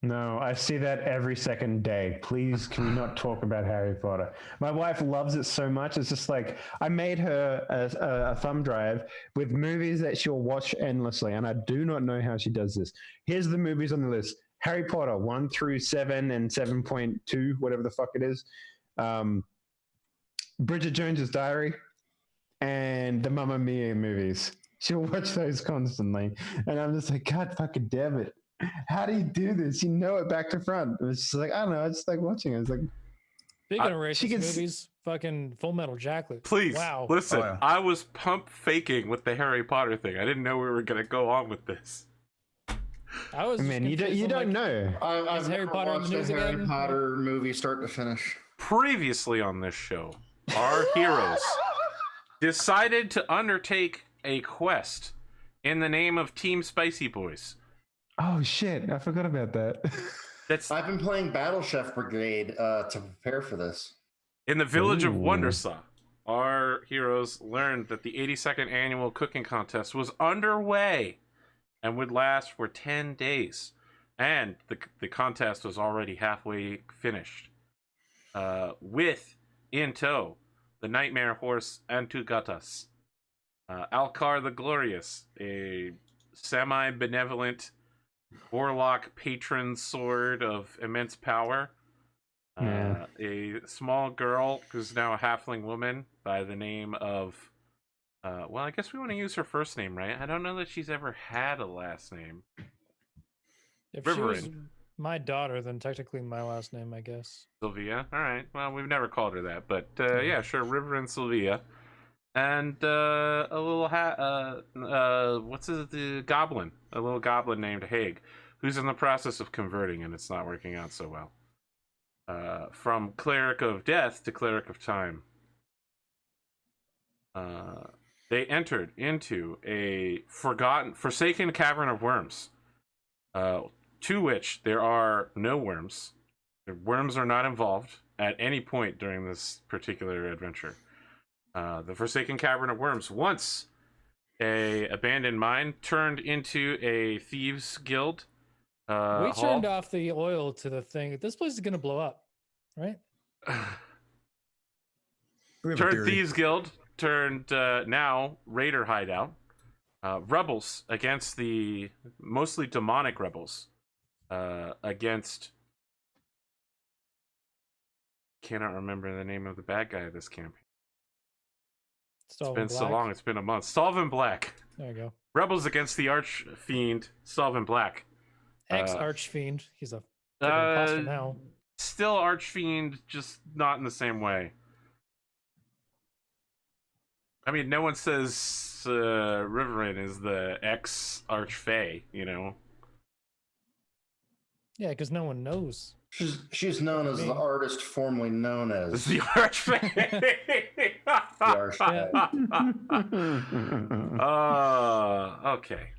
No, I see that every second day. Please, can we not talk about Harry Potter? My wife loves it so much. It's just like, I made her a thumb drive with movies that she'll watch endlessly, and I do not know how she does this. Here's the movies on the list. Harry Potter 1 through 7 and 7.2, whatever the fuck it is. Bridget Jones's Diary and the Mamma Mia movies. She'll watch those constantly. And I'm just like, God fucking damn it. How do you do this? You know it back to front. It's just like, I don't know. I just like watching it. It's like, speaking of racist movies, fucking Full Metal Jacket. Please, wow. Listen, I was pump faking with the Harry Potter thing. I didn't know we were going to go on with this. I was. Man, you don't know. I've Harry Potter watched the Harry Potter movie start to finish. Previously on this show, our heroes decided to undertake a quest in the name of Team Spicy Boys. Oh shit! I forgot about that. I've been playing Battle Chef Brigade to prepare for this. In the village of Ooh. Wondersaw, our heroes learned that the 82nd annual cooking contest was underway and would last for 10 days. And the contest was already halfway finished. With, in tow, the Nightmare Horse Antugatas, Alcar the Glorious, a semi-benevolent warlock patron sword of immense power, a small girl who's now a halfling woman by the name of, well, I guess we want to use her first name, right? I don't know that she's ever had a last name. If she was my daughter, then technically my last name, I guess. Sylvia. All right. Well, we've never called her that, but yeah, sure. River and Sylvia, and a little the goblin? A little goblin named Haig, who's in the process of converting, and it's not working out so well. From cleric of death to cleric of time. They entered into a forsaken cavern of worms. To which there are no worms. The worms are not involved at any point during this particular adventure. The Forsaken Cavern of Worms, once a abandoned mine, turned into a thieves' guild. We turned off the oil to the thing. This place is going to blow up, right? Turned thieves' guild, turned now raider hideout. Rebels against the mostly demonic rebels. Against, cannot remember the name of the bad guy of this campaign. It's been so long, it's been a month. Solvin Black. There you go. Rebels against the Archfiend, Solvin Black. Ex-Archfiend. He's a imposter now. Still Archfiend, just not in the same way. I mean, no one says Riverine is the ex-Archfey, you know? Yeah, because no one knows. She's known as the artist formerly known as the Archfey. the Archfey. Okay.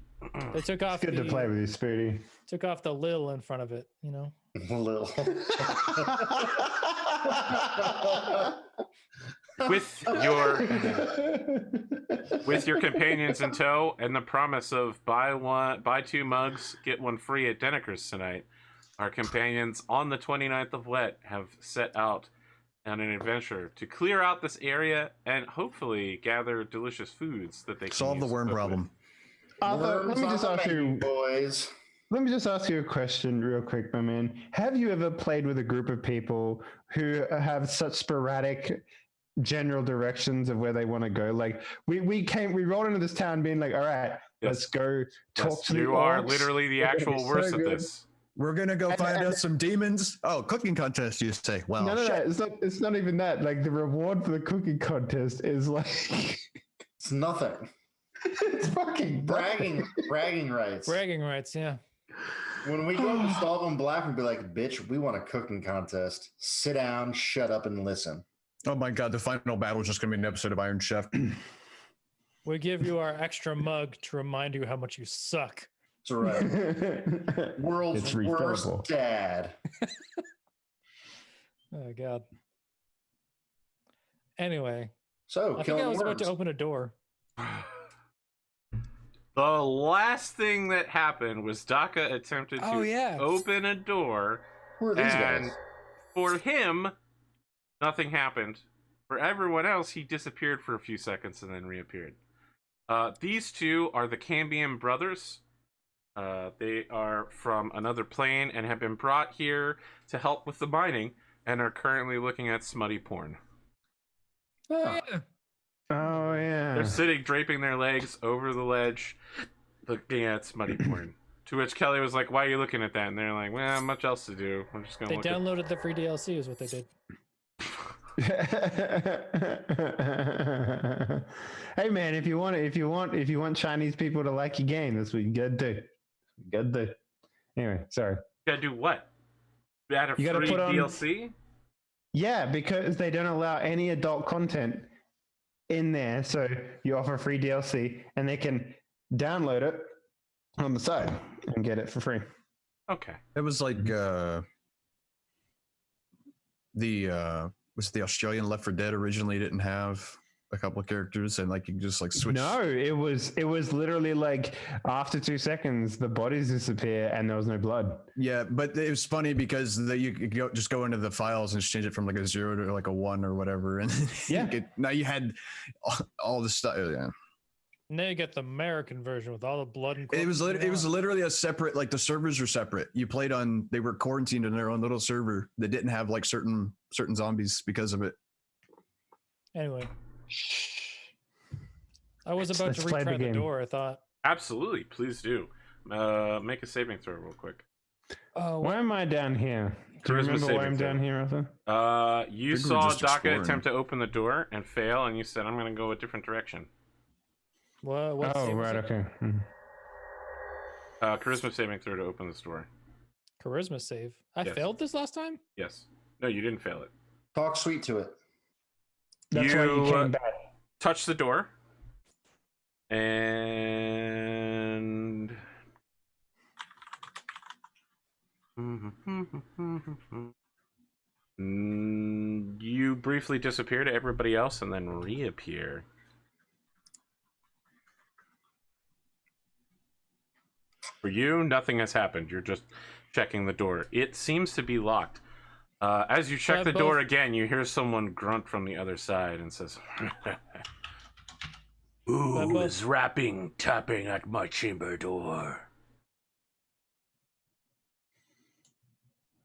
They took off. Good to play with you, Spooty. Took off the Lil in front of it, you know. Lil. With your companions in tow and the promise of buy 2 mugs, get 1 free at Denneker's tonight, our companions on the 29th of Wet have set out on an adventure to clear out this area and hopefully gather delicious foods that they can solve the worm problem. Arthur, let me just ask you, boys. Let me just ask you a question real quick, my man. Have you ever played with a group of people who have such sporadic general directions of where they want to go? Like we rolled into this town being like, all right, let's go talk to the orcs. You are literally the actual worst at this. We're gonna go find us some demons. Oh, cooking contest, you say? Well, no, it's not even that. Like the reward for the cooking contest is like it's nothing. It's fucking bragging rights. Bragging rights, yeah. When we go to Solvin Black and be like, bitch, we want a cooking contest. Sit down, shut up, and listen. Oh my god, the final battle is just gonna be an episode of Iron Chef. We give you our extra mug to remind you how much you suck. That's right. World's worst dad. Oh god. Anyway. So I think I was about to open a door. The last thing that happened was Daka attempted to open a door. Who are these guys? For him, nothing happened. For everyone else, he disappeared for a few seconds and then reappeared. These two are the Cambium brothers. They are from another plane and have been brought here to help with the mining and are currently looking at smutty porn. Oh, yeah. Oh, yeah. They're sitting, draping their legs over the ledge, looking at smutty porn. To which Kelly was like, why are you looking at that? And they're like, well, much else to do. I'm just gonna They downloaded the free DLC is what they did. Hey man, if you want Chinese people to like your game, that's what you gotta do. Anyway, sorry. You gotta do what? Add a free DLC? Yeah, because they don't allow any adult content in there. So you offer free DLC and they can download it on the side and get it for free. Okay. It was like was the Australian Left 4 Dead originally didn't have a couple of characters and like you just like switch. No, it was literally like after 2 seconds the bodies disappear and there was no blood. Yeah, but it was funny because you could just go into the files and change it from like a 0 to like a 1 or whatever, and Yeah. now you had all the stuff. Yeah, Now you get the American version with all the blood and. it was literally a separate, like the servers were separate. You played on, they were quarantined in their own little server that didn't have like certain zombies because of it. Anyway, I was about to retry the door. I thought. Absolutely, please do. Make a saving throw real quick. Oh, Why am I down here? Do you remember why I'm down here, Arthur? You saw Daka attempt to open the door and fail, and you said, "I'm going to go a different direction." What oh, right, okay. Charisma saving throw to open this door. Charisma save. I Yes. failed this last time? Yes. No, you didn't fail it. Talk sweet to it. That's why you came back. Touch the door. And you briefly disappear to everybody else and then reappear. For you, nothing has happened. You're just checking the door. It seems to be locked. As you check the door again, you hear someone grunt from the other side and says, "Who is tapping at my chamber door?"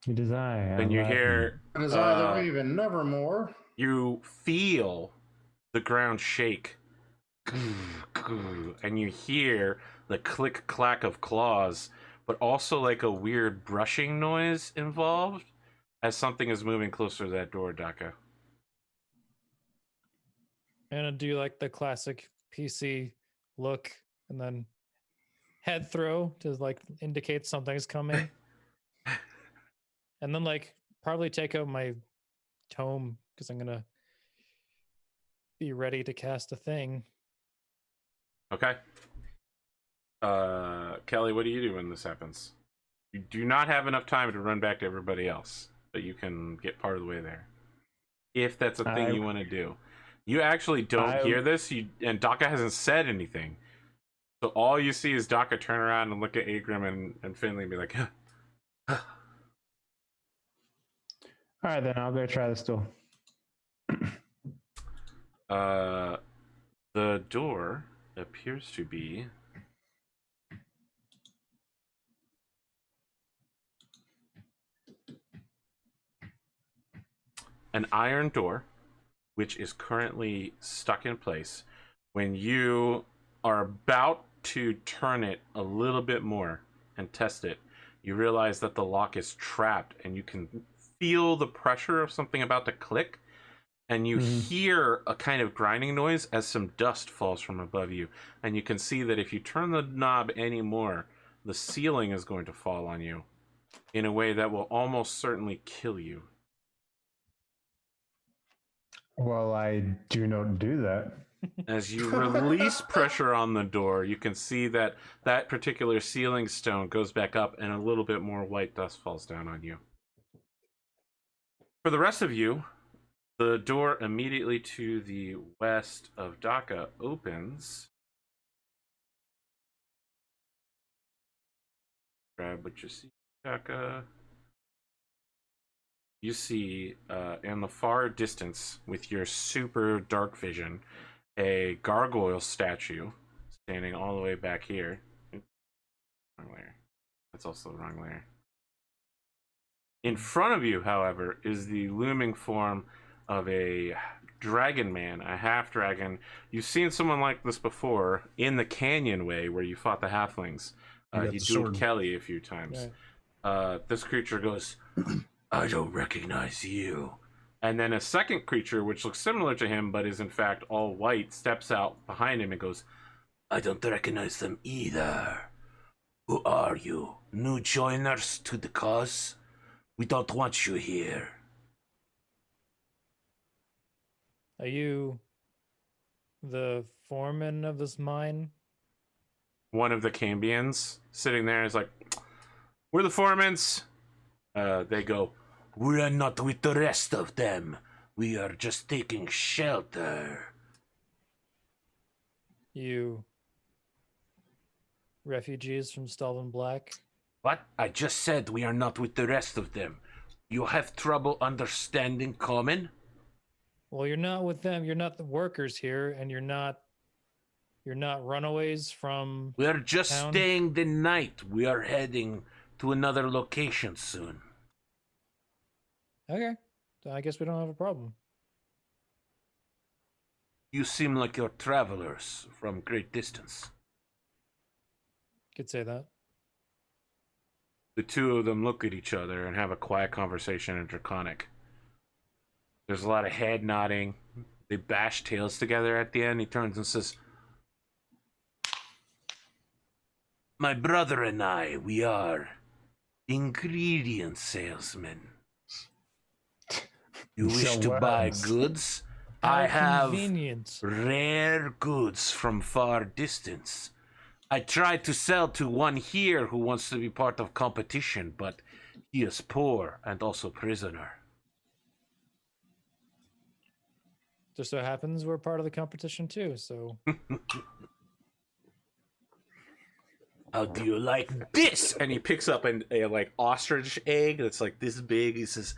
It is I. And you hear, It is I, the Raven, nevermore. you feel the ground shake. And you hear the click clack of claws, but also like a weird brushing noise involved as something is moving closer to that door, Daka. I'm gonna do like the classic PC look and then head throw to like indicate something's coming. And then like probably take out my tome because I'm gonna be ready to cast a thing. Okay. Kelly, what do you do when this happens? You do not have enough time to run back to everybody else, but you can get part of the way there. If that's a thing you want to do. You actually don't hear this, and Daka hasn't said anything. So all you see is Daka turn around and look at Agrim and Finley and be like, All right, then I'll go try this door. the door appears to be an iron door, which is currently stuck in place. When you are about to turn it a little bit more and test it, you realize that the lock is trapped and you can feel the pressure of something about to click, and you hear a kind of grinding noise as some dust falls from above you, and you can see that if you turn the knob any more, the ceiling is going to fall on you in a way that will almost certainly kill you. Well, I do not do that. As you release pressure on the door, you can see that that particular ceiling stone goes back up and a little bit more white dust falls down on you. For the rest of you, the door immediately to the west of Daka opens. Grab what you see, Daka. You see in the far distance, with your super dark vision, a gargoyle statue standing all the way back here. Wrong layer. That's also the wrong layer. In front of you, however, is the looming form of a dragon man, a half dragon. You've seen someone like this before in the canyon way where you fought the halflings. He dueled Kelly a few times. Right. This creature goes, "I don't recognize you." And then a second creature, which looks similar to him, but is in fact all white, steps out behind him and goes, "I don't recognize them either. Who are you? New joiners to the cause? We don't want you here." Are you the foreman of this mine? One of the Cambians sitting there is like, we're the foremans. They go, we are not with the rest of them. We are just taking shelter. You refugees from Stalvin Black? What? I just said we are not with the rest of them. You have trouble understanding common? Well, you're not with them. You're not the workers here, and you're not runaways from We are just town? staying the night. We are heading to another location soon. Okay. So I guess we don't have a problem. You seem like you're travelers from great distance. Could say that. The two of them look at each other and have a quiet conversation in Draconic. There's a lot of head nodding. They bash tails together at the end. He turns and says, my brother and I, we are ingredient salesmen. You wish to buy goods? I have Convenient. rare goods from far distance. I tried to sell to one here who wants to be part of competition, but he is poor and also prisoner. Just so happens we're part of the competition too, so How do you like this? And he picks up a like ostrich egg that's like this big. He says,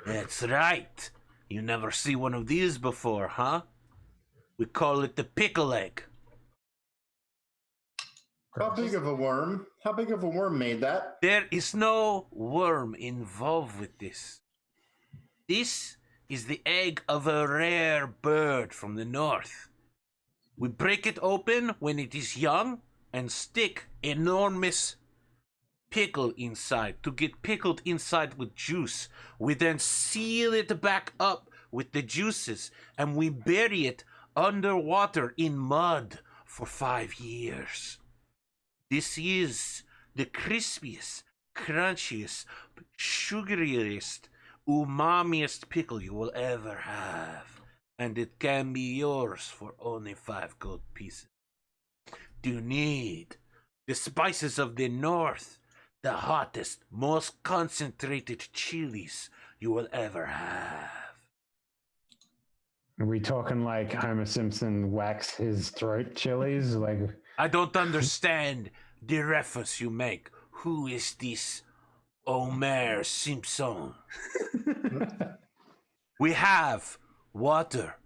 that's right. You never see one of these before, huh? We call it the pickle egg. How big of a worm? How big of a worm made that? There is no worm involved with this. This is the egg of a rare bird from the north. We break it open when it is young and stick enormous pickle inside to get pickled inside with juice. We then seal it back up with the juices and we bury it underwater in mud for 5 years. This is the crispiest, crunchiest, sugariest, umamiest pickle you will ever have. And it can be yours for only 5 gold pieces. Do you need the spices of the north? The hottest, most concentrated chilies you will ever have. Are we talking like Homer Simpson wax his throat chilies? Like, I don't understand the reference you make. Who is this Homer Simpson? We have water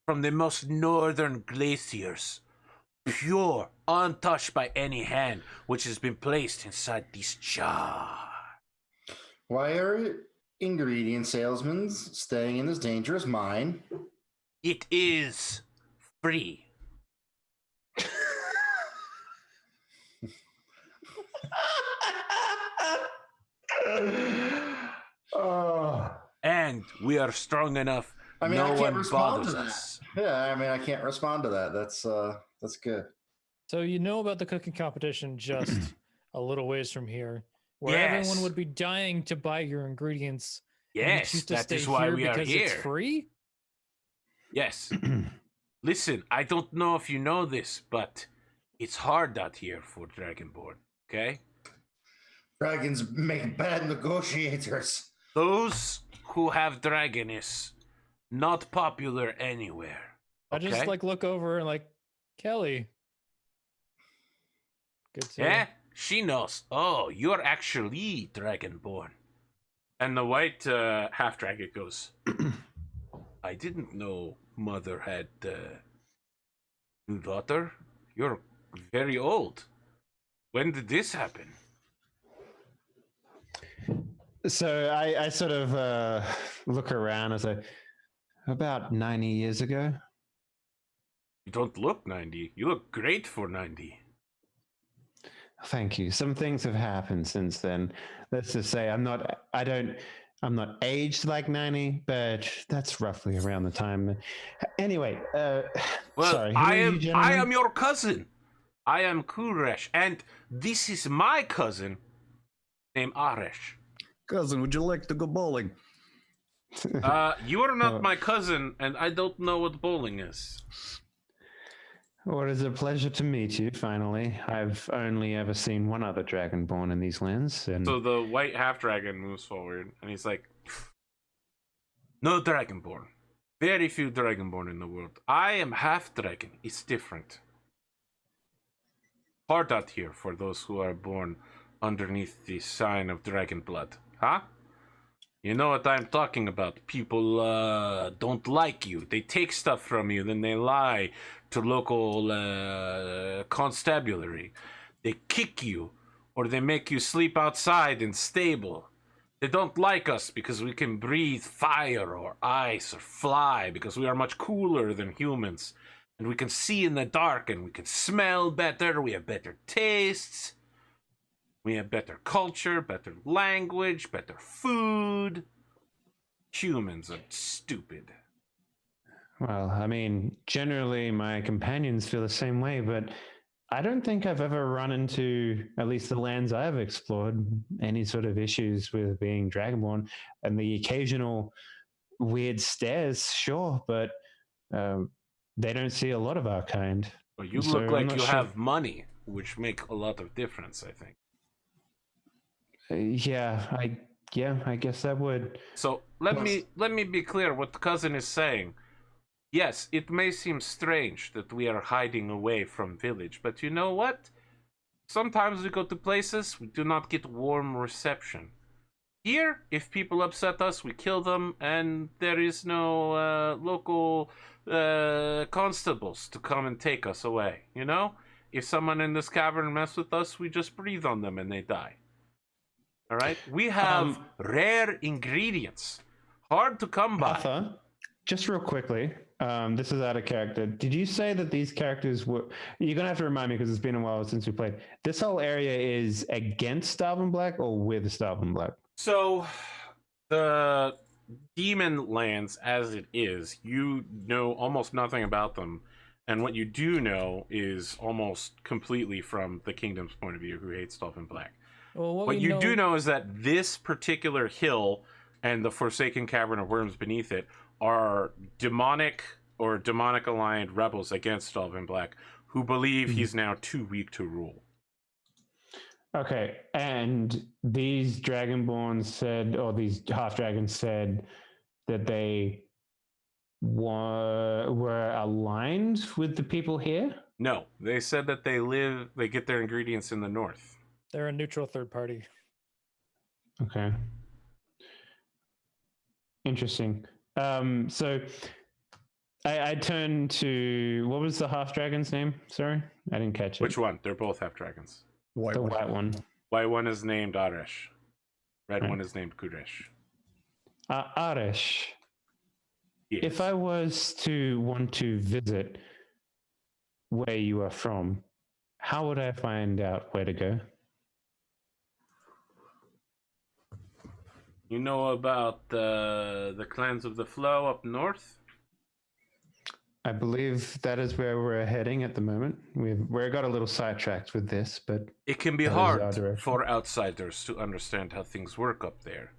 from the most northern glaciers, pure, untouched by any hand, which has been placed inside this jar. Why are ingredient salesmen staying in this dangerous mine? It is free. oh, And we are strong enough. I mean, no I can't one respond bothers to that. us. Yeah, I mean, I can't respond to that. That's good. so you know about the cooking competition just a little ways from here, where Yes. everyone would be dying to buy your ingredients. and you Yes, choose to that stay is why here we are because here. it's free. Yes. Listen, I don't know if you know this, but it's hard out here for Dragonborn, okay? Dragons make bad negotiators. Those who have dragon is not popular anywhere. I just okay? like look over and like, Kelly. Good to Yeah, she knows. Oh, you're actually Dragonborn. And the white half dragon goes, I didn't know Mother had new daughter. You're very old. When did this happen? so I sort of look around and say, about 90 years ago. You don't look 90. You look great for 90. Thank you. Some things have happened since then. Let's just say I'm not aged like 90, but that's roughly around the time. Anyway, Well, sorry. Who I are you am gentlemen? your cousin. I am Kuresh, and this is my cousin named Aresh. Cousin, would you like to go bowling? You are not my cousin, and I don't know what bowling is. Well, it is a pleasure to meet you, finally. I've only ever seen one other dragonborn in these lands. And So the white half-dragon moves forward, and he's like, no dragonborn. Very few dragonborn in the world. I am half-dragon. It's different. Hard out here for those who are born underneath the sign of dragon blood. Huh? You know what I'm talking about. People don't like you. They take stuff from you, then they lie to local constabulary. They kick you, or they make you sleep outside in stable. They don't like us because we can breathe fire or ice or fly, because we are much cooler than humans. And we can see in the dark, and we can smell better. We have better tastes. We have better culture, better language, better food. Humans are stupid. well, I mean, generally my companions feel the same way, but I don't think I've ever run into, at least the lands I've explored, any sort of issues with being dragonborn. And the occasional weird stares, sure, but they don't see a lot of our kind. Well, you So look I'm like not you sure. have money, which make a lot of difference, I think. I guess that would. So let me be clear what the cousin is saying. Yes, it may seem strange that we are hiding away from village, but you know what? Sometimes we go to places we do not get warm reception. Here, if people upset us, we kill them, and there is no local constables to come and take us away. You know, if someone in this cavern mess with us, we just breathe on them and they die. All right, we have rare ingredients, hard to come by. Arthur, just real quickly, this is out of character. Did you say that these characters were? You're gonna have to remind me because it's been a while since we played. This whole area is against Starving Black or with Starving Black? So, the demon lands, as it is, you know almost nothing about them, and what you do know is almost completely from the kingdom's point of view, who hates Starving Black. Well, What you do know is that this particular hill and the Forsaken Cavern of Worms beneath it are demonic or demonic aligned rebels against Starving Black, who believe he's now too weak to rule. Okay, and these dragonborns said, or these half dragons said, that they were aligned with the people here. No, they said that they get their ingredients in the north. They're a neutral third party. Okay, interesting. So I turned to, what was the half dragon's name? Sorry, I didn't catch it. Which one? They're both half dragons. The white one. White one is named Aresh. Red Right. one is named Kuresh. Aresh. Yes. If I was to want to visit where you are from, how would I find out where to go? You know about the clans of the Flow up north? I believe that is where we're heading at the moment. We're got a little sidetracked with this, but It can be That is our hard direction. for outsiders to understand how things work up there.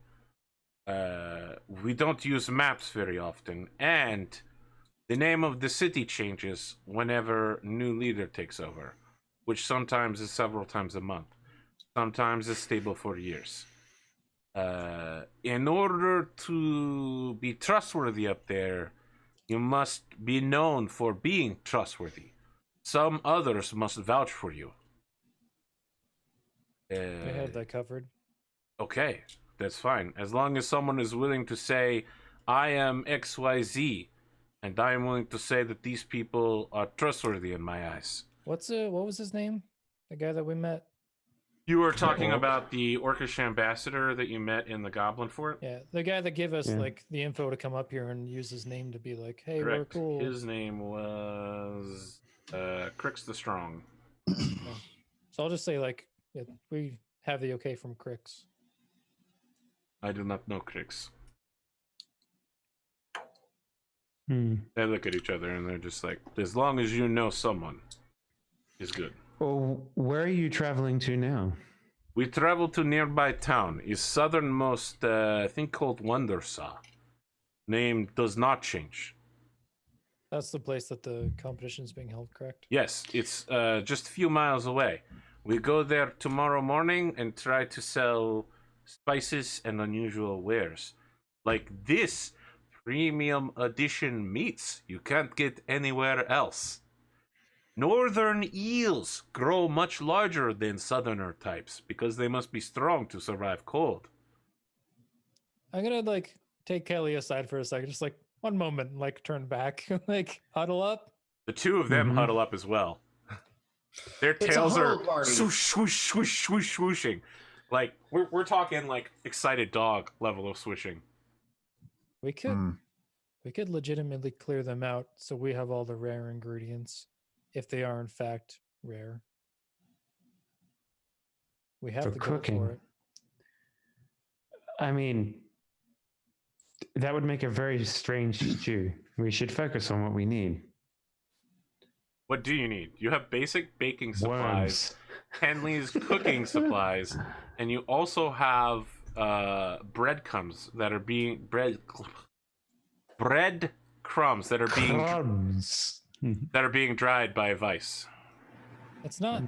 We don't use maps very often, and the name of the city changes whenever new leader takes over, which sometimes is several times a month. Sometimes is stable for years. In order to be trustworthy up there, you must be known for being trustworthy. Some others must vouch for you. They have that covered. Okay, that's fine. As long as someone is willing to say, I am XYZ, and I am willing to say that these people are trustworthy in my eyes. What was his name? The guy that we met? You were talking about the Orcish ambassador that you met in the Goblin Fort? Yeah, the guy that gave us Yeah. like the info to come up here and use his name to be like, hey, Correct. we're cool. His name was Crix the Strong. So I'll just say like we have the okay from Crix. I do not know Crix. They look at each other and they're just like, as long as you know someone is good. Well, where are you traveling to now? We travel to nearby town, is southernmost, I think called Wondersaw. Name does not change. That's the place that the competition is being held, correct? Yes, it's just a few miles away. We go there tomorrow morning and try to sell spices and unusual wares. Like this premium edition meats you can't get anywhere else. Northern eels grow much larger than southerner types because they must be strong to survive cold. I'm gonna like take Kelly aside for a second, just like one moment, like turn back, like huddle up. The two of them huddle up as well. Their tails are swoosh, swoosh, swoosh, swoosh, swooshing. Like we're talking like excited dog level of swooshing. We could legitimately clear them out so we have all the rare ingredients, if they are in fact rare. We have to go for it. I mean, that would make a very strange stew. We should focus on what we need. What do you need? You have basic baking supplies, Henley's cooking supplies, and you also have breadcrumbs that are being breadcrumbs that are being dried by Vice. It's not.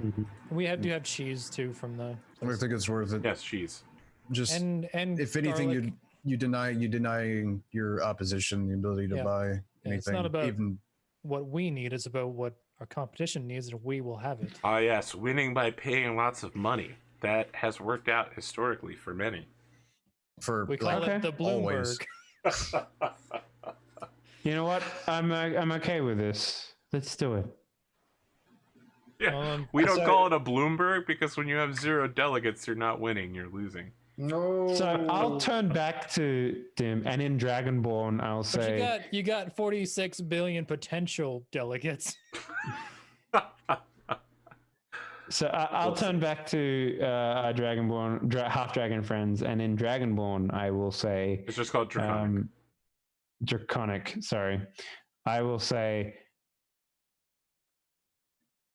We do have cheese too from the. I think it's worth it. Yes, cheese. Just and if anything, garlic. you denying your opposition the ability to buy anything. It's not about even what we need; it's about what our competition needs, and we will have it. Ah, yes, winning by paying lots of money. That has worked out historically for many. We call it the Bloomberg. You know what? I'm okay with this. Let's do it. Yeah, we don't call it a Bloomberg because when you have 0 delegates, you're not winning; you're losing. No. So I'll turn back to Dim, and in Dragonborn, I'll say, but you got 46 billion potential delegates. So I'll turn back to our Dragonborn, half dragon friends, and in Dragonborn, I will say it's just called Draconic. Draconic. Sorry, I will say.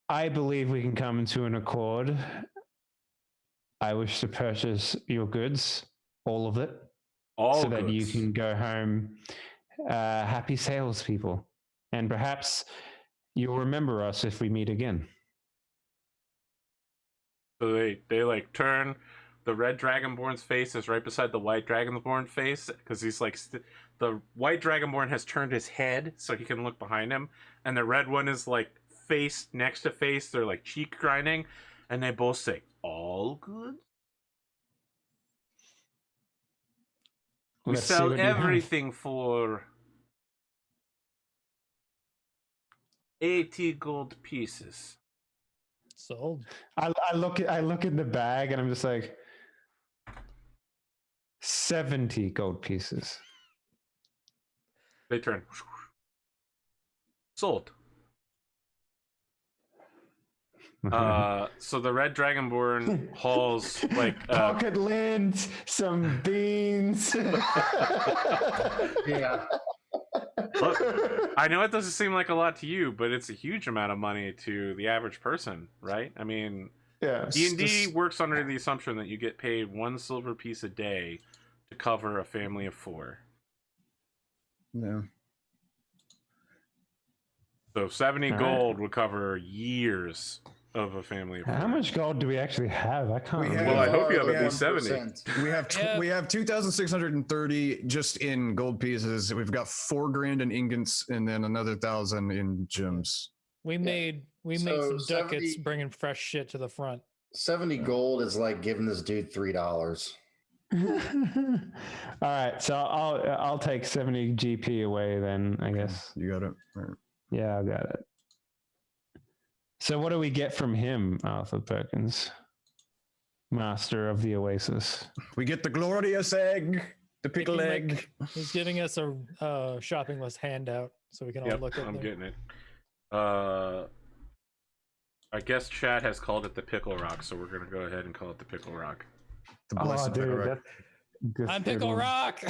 I believe we can come into an accord. I wish to purchase your goods, all of it, so that you can go home happy salespeople. And perhaps you'll remember us if we meet again. So they like turn. The red dragonborn's face is right beside the white dragonborn face because he's like the white dragonborn has turned his head so he can look behind him, and the red one is like face next to face. They're like cheek grinding, and they both say, "All good." We sell everything for 80 gold pieces. Sold. I look at the bag and I'm just like 70 gold pieces. They turn. Sold. So the red dragonborn hauls like pocket lint, some beans. Yeah. Look, I know it doesn't seem like a lot to you, but it's a huge amount of money to the average person, right? I mean, yeah. D&D works under the assumption that you get paid 1 silver piece a day to cover a family of 4. No. So 70 gold would cover years of a family of 4. How much gold do we actually have? I can't remember. Well, I hope you have at least 70. We have 2,630 just in gold pieces. We've got 4 grand in ingots and then another 1,000 in gems. We made some ducats bringing fresh shit to the front. 70 gold is like giving this dude $3. All right, so I'll take 70 GP away then, I guess. You got it. All right. Yeah, I got it. So what do we get from him, Arthur Perkins, Master of the Oasis? We get the glorious egg, the pickle egg. He's giving us a shopping list handout so we can all look at it. I'm getting it. I guess chat has called it the Pickle Rock, so we're going to go ahead and call it the Pickle Rock. The blessed Pickle Rock. I'm Pickle Rock!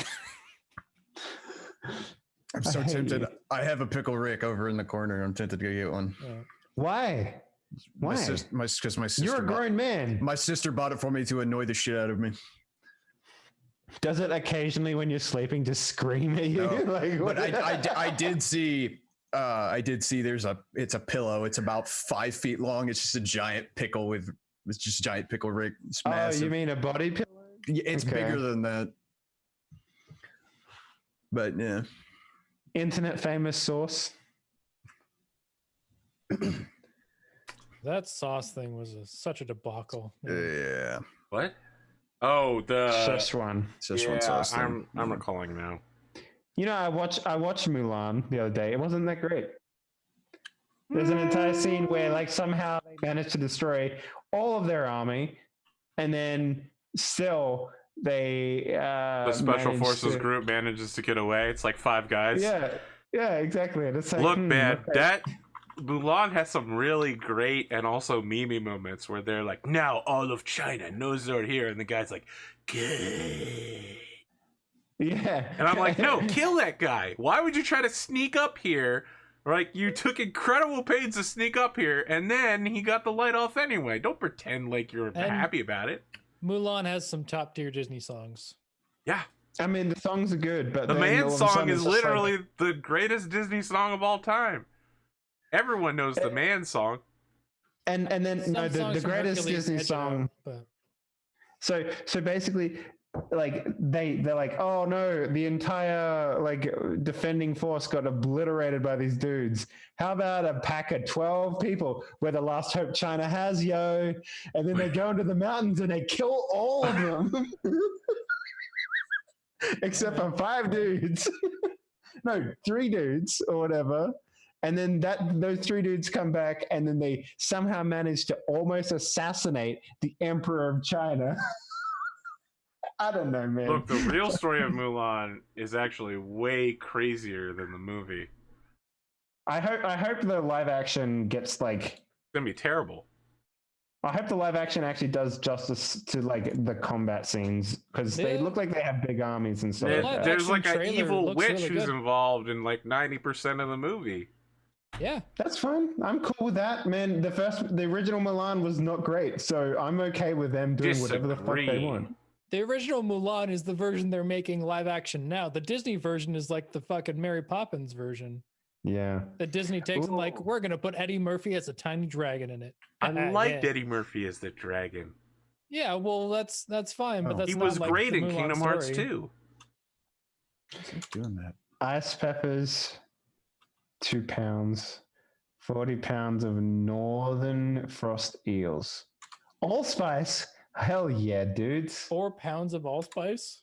I'm so tempted. I have a Pickle Rick over in the corner. I'm tempted to go get one. Yeah. Why? Why? Because my sister. You're a grown man. My sister bought it for me to annoy the shit out of me. Does it occasionally when you're sleeping just scream at you? No. Like, But I did see it's a pillow. It's about 5 feet long. It's just a giant pickle it's just a giant pickle rig. It's massive. Oh, you mean a body pillow? Yeah, it's Okay. bigger than that. But yeah. Internet famous sauce. That sauce thing was such a debacle. Yeah. What? Oh, the Szechuan. Szechuan sauce thing. I'm recalling now. You know, I watched Mulan the other day. It wasn't that great. There's an entire scene where, like, somehow they managed to destroy all of their army, and then still they The special forces group manages to get away. It's like 5 guys. Yeah, exactly. And it's like, Look, man, okay. that Mulan has some really great and also meme moments where they're like, now all of China knows they're here, and the guy's like, good. Yeah. And I'm like, no, kill that guy. Why would you try to sneak up here? Like, you took incredible pains to sneak up here, and then he got the light off anyway. Don't pretend like you're happy about it. Mulan has some top tier Disney songs. Yeah. I mean, the songs are good, but The then Man all of a song sudden is it's just literally like, the greatest Disney song of all time. Everyone knows the Man song. and then Some no, the songs from greatest Hercules Disney edge it song. out, but So basically, like they're like, oh no, the entire like defending force got obliterated by these dudes. How about a pack of 12 people? We're the last hope China has, yo. And then they go into the mountains and they kill all of them, except for 5 dudes. No, 3 dudes or whatever. And then those 3 dudes come back, and then they somehow manage to almost assassinate the Emperor of China. I don't know, man. Look, the real story of Mulan is actually way crazier than the movie. I hope the live action gets like. It's gonna be terrible. I hope the live action actually does justice to like the combat scenes, because they look like they have big armies and stuff. There's like an trailer evil looks witch really who's good. involved in like 90% of the movie. yeah. That's fine. I'm cool with that, man. The original Milan was not great, so I'm okay with them doing whatever the fuck they Disagree. want. The original Mulan is the version they're making live action now. The Disney version is like the fucking Mary Poppins version. Yeah. The Disney takes and like, Ooh. we're gonna put Eddie Murphy as a tiny dragon in it. I liked Yeah. Eddie Murphy as the dragon. Yeah, well, that's fine, but Oh. that's He not was like great the in Mulan Kingdom Hearts story. 2. Keep doing that. Ice peppers, 2 pounds, 40 pounds of northern frost eels. Allspice? Hell yeah, dudes. 4 pounds of allspice.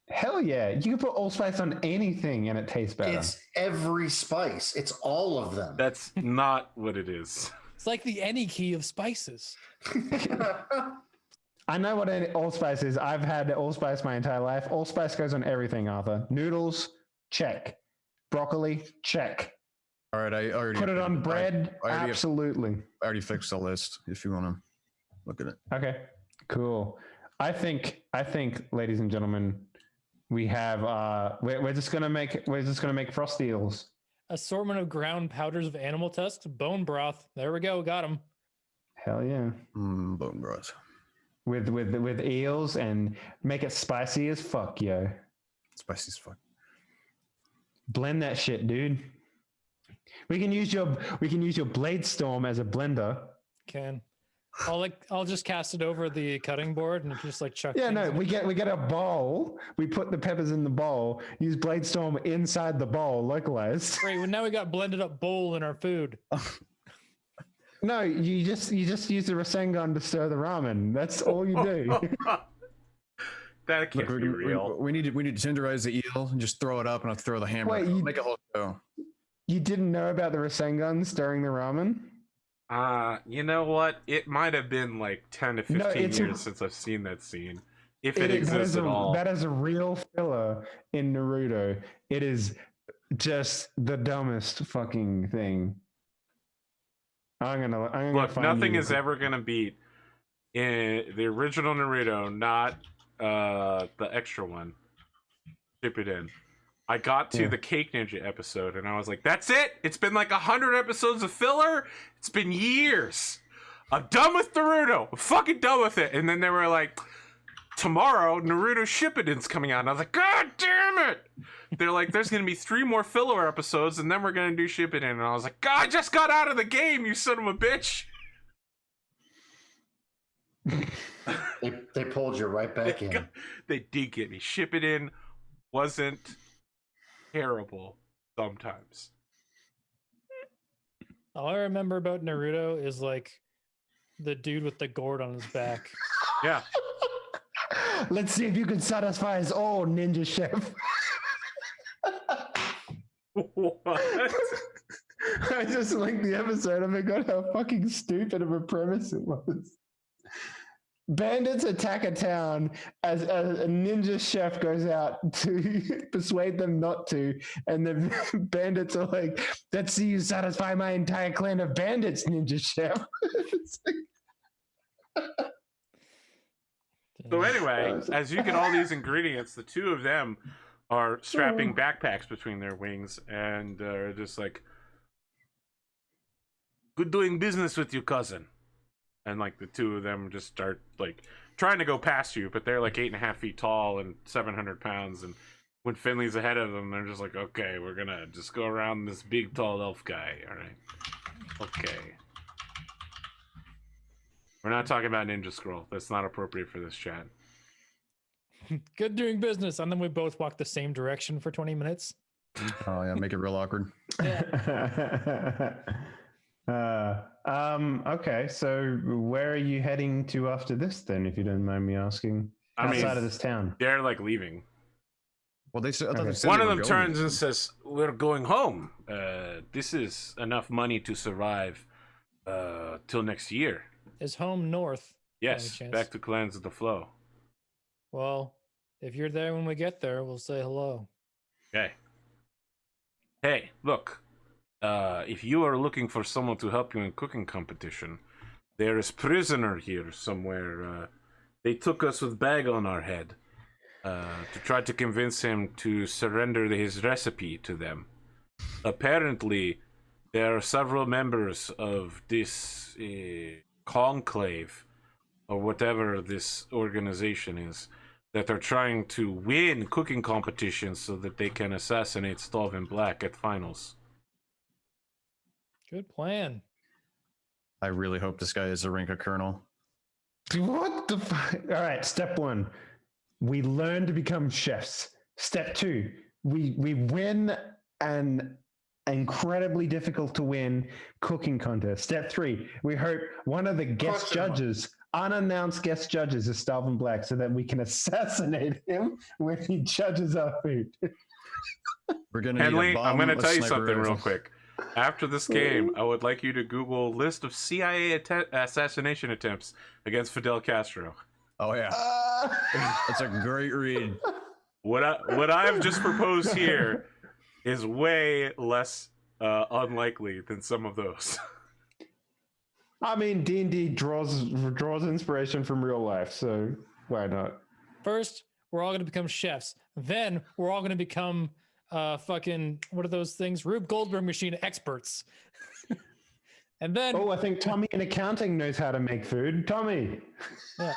Hell yeah. You can put allspice on anything and it tastes better. It's every spice. It's all of them. That's not what it is. It's like the any key of spices. I know what allspice is. I've had allspice my entire life. Allspice goes on everything, Arthur. Noodles, check. Broccoli, check. All right, I already Put it on bread, I already have- absolutely. I already fixed the list. If you want to look at it. Okay, cool. I think, ladies and gentlemen, we have. We're just gonna make frost eels. Assortment of ground powders of animal tusks, bone broth. There we go, got them. Hell yeah. Bone broth. With eels, and make it spicy as fuck, yo. Spicy as fuck. Blend that shit, dude. We can use your blade storm as a blender. Can I'll just cast it over the cutting board and just like chuck. Yeah, things no, in. we get a bowl. We put the peppers in the bowl. Use blade storm inside the bowl, localized. Great. Well, now we got blended up bowl in our food. No, you just use the Rasengan to stir the ramen. That's all you do. That can't Look, be real. we need to tenderize the eel and just throw it up, and I'll throw the hammer. Wait, Make a whole show. You didn't know about the Rasengan stirring the ramen? You know what? It might have been like 10 to 15 years since I've seen that scene. If it exists at all. That is a real filler in Naruto. It is just the dumbest fucking thing. I'm gonna Look, find nothing you. is ever gonna beat in the original Naruto, not the extra one. Ship it in. I got to the Cake Ninja episode and I was like, that's it? It's been like 100 episodes of filler? It's been years. I'm done with Naruto. I'm fucking done with it. And then they were like, tomorrow Naruto Shippuden's coming out. And I was like, God damn it! They're like, there's gonna be 3 more filler episodes, and then we're gonna do Shippuden. And I was like, God, I just got out of the game, you son of a bitch. They pulled you right back in. They did get me. Shippuden wasn't terrible sometimes. All I remember about Naruto is like the dude with the gourd on his back. Yeah. Let's see if you can satisfy his old ninja chef. What? I just like the episode. I forgot how fucking stupid of a premise it was. Bandits attack a town as a ninja chef goes out to persuade them not to, and the bandits are like, let's see you satisfy my entire clan of bandits, ninja chef. So anyway, as you get all these ingredients, the 2 of them are strapping backpacks between their wings and just like, good doing business with you, cousin. And like the 2 of them just start like trying to go past you, but they're like 8.5 feet tall and 700 pounds. And when Finley's ahead of them, they're just like, okay, we're gonna just go around this big tall elf guy. All right, okay. We're not talking about Ninja Scroll. That's not appropriate for this chat. Good doing business, and then we both walk the same direction for 20 minutes. Oh yeah, make it real awkward. Okay, so where are you heading to after this then, if you don't mind me asking? Outside of this town. They're like leaving. Well, I thought they said One they of were them going. turns and says, we're going home. This is enough money to survive till next year. Is home north? Yes, back to Clans of the Flow. Well, if you're there when we get there, we'll say hello. Okay. Hey, look. If you are looking for someone to help you in cooking competition, there is prisoner here somewhere. They took us with bag on our head to try to convince him to surrender his recipe to them. Apparently, there are several members of this conclave, or whatever this organization is, that are trying to win cooking competitions so that they can assassinate Stalvin Black at finals. Good plan. I really hope this guy is a Rinka Colonel. What the fuck? All right, step 1. We learn to become chefs. Step 2, we win an incredibly difficult to win cooking contest. Step 3, we hope one of the guest judges, unannounced guest judges, is Stalvin Black so that we can assassinate him when he judges our food. We're gonna Henley, need a bomb, I'm going to a tell you sniper something rifle. real quick. After this game, I would like you to Google list of CIA assassination attempts against Fidel Castro. Oh yeah, that's a great read. What I've just proposed here is way less unlikely than some of those. I mean, D&D draws inspiration from real life, so why not? First, we're all going to become chefs. Then we're all going to become fucking, what are those things? Rube Goldberg machine experts. And then... Oh, I think Tommy in accounting knows how to make food. Tommy! Yeah.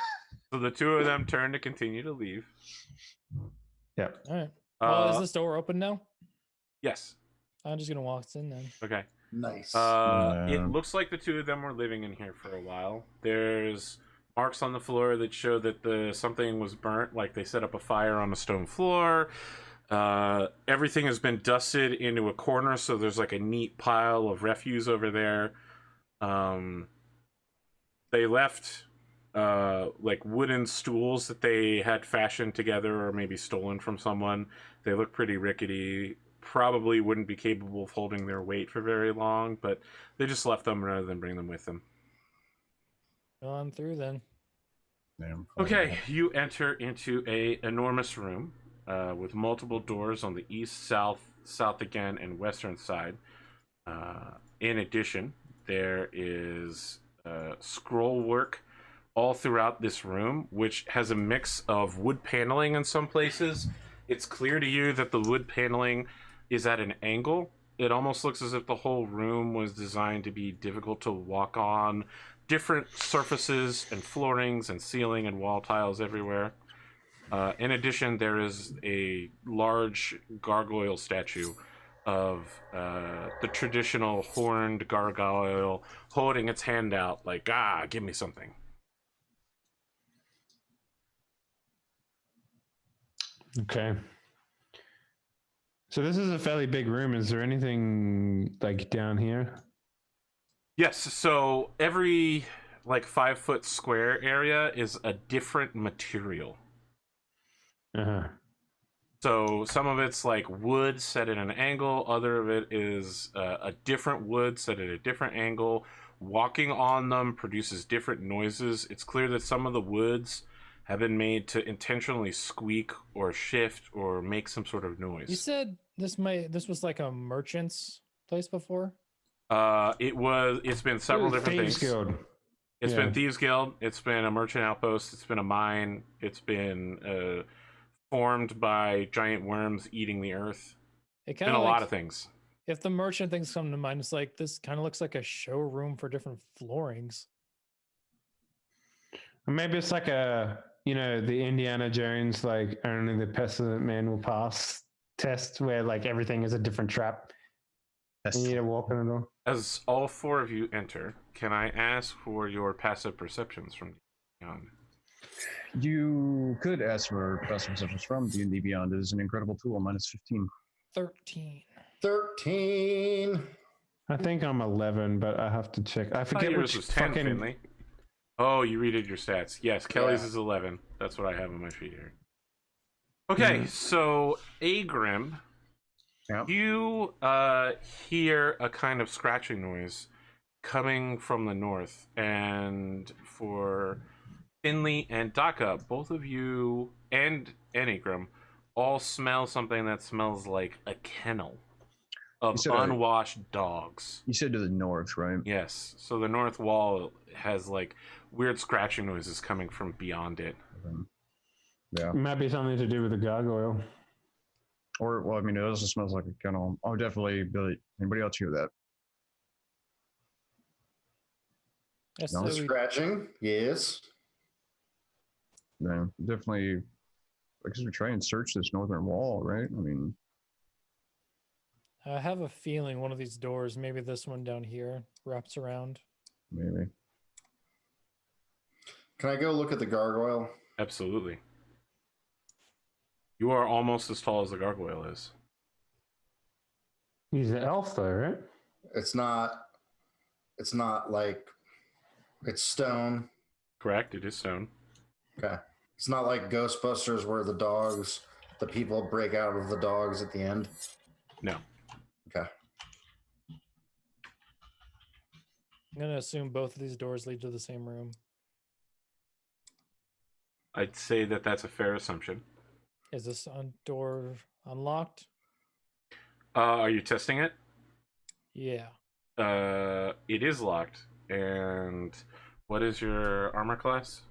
So the 2 of them turn to continue to leave. Yep. All right. Well, is this door open now? Yes. I'm just going to walk in then. Okay. Nice. It looks like the 2 of them were living in here for a while. There's marks on the floor that show that something was burnt, like they set up a fire on a stone floor. Everything has been dusted into a corner, so there's like a neat pile of refuse over there. They left like wooden stools that they had fashioned together or maybe stolen from someone. They look pretty rickety. Probably wouldn't be capable of holding their weight for very long, but they just left them rather than bring them with them. On through then. Damn. Okay, you enter into a enormous room with multiple doors on the east, south again, and western side. In addition, there is scroll work all throughout this room, which has a mix of wood paneling in some places. It's clear to you that the wood paneling is at an angle. It almost looks as if the whole room was designed to be difficult to walk on. Different surfaces and floorings and ceiling and wall tiles everywhere. In addition, there is a large gargoyle statue of the traditional horned gargoyle holding its hand out like, give me something. Okay. So this is a fairly big room. Is there anything like down here? Yes, so every like 5-foot square area is a different material. Uh-huh. So some of it's like wood set at an angle, other of it is a different wood set at a different angle. Walking on them produces different noises. It's clear that some of the woods have been made to intentionally squeak or shift or make some sort of noise. You said this was like a merchant's place before? It's been several different Thieves things. Guild. It's been Thieves Guild, it's been a merchant outpost, it's been a mine, it's been formed by giant worms eating the earth. It It's been kind a of lot of things. If the merchant things come to mind, it's like this kind of looks like a showroom for different floorings. Or maybe it's like the Indiana Jones, like only the pestilent man will pass test where like everything is a different trap. You need to walk in the door. As all four of you enter, can I ask for your passive perceptions from beyond? You could ask for passive perceptions from D&D Beyond. It is an incredible tool, minus 15. 13. I think I'm 11, but I have to check. I forget yours which was 10, fucking... Finley. Oh, you redid your stats. Yes, Kelly's is 11. That's what I have on my sheet here. Okay, so Agrim, you hear a kind of scratching noise coming from the north, and for Finley and Daka, both of you and Agrim all smell something that smells like a kennel of unwashed dogs. You said to the north, right? Yes. So the north wall has like weird scratching noises coming from beyond it. Yeah. It might be something to do with the gargoyle. Or, well, I mean, it also smells like a kennel. Oh, definitely, Billy. Anybody else hear that? No? Scratching, yes. Yeah, definitely. I guess we try and search this northern wall, right? I mean, I have a feeling one of these doors, maybe this one down here, wraps around. maybe. Can I go look at the gargoyle? Absolutely. You are almost as tall as the gargoyle is. He's an elf, though, right? It's not like it's stone. Correct. It is stone. Okay. It's not like Ghostbusters where the people break out of the dogs at the end. No. Okay. I'm going to assume both of these doors lead to the same room. I'd say that that's a fair assumption. Is this door unlocked? Are you testing it? Yeah. It is locked. And what is your armor class?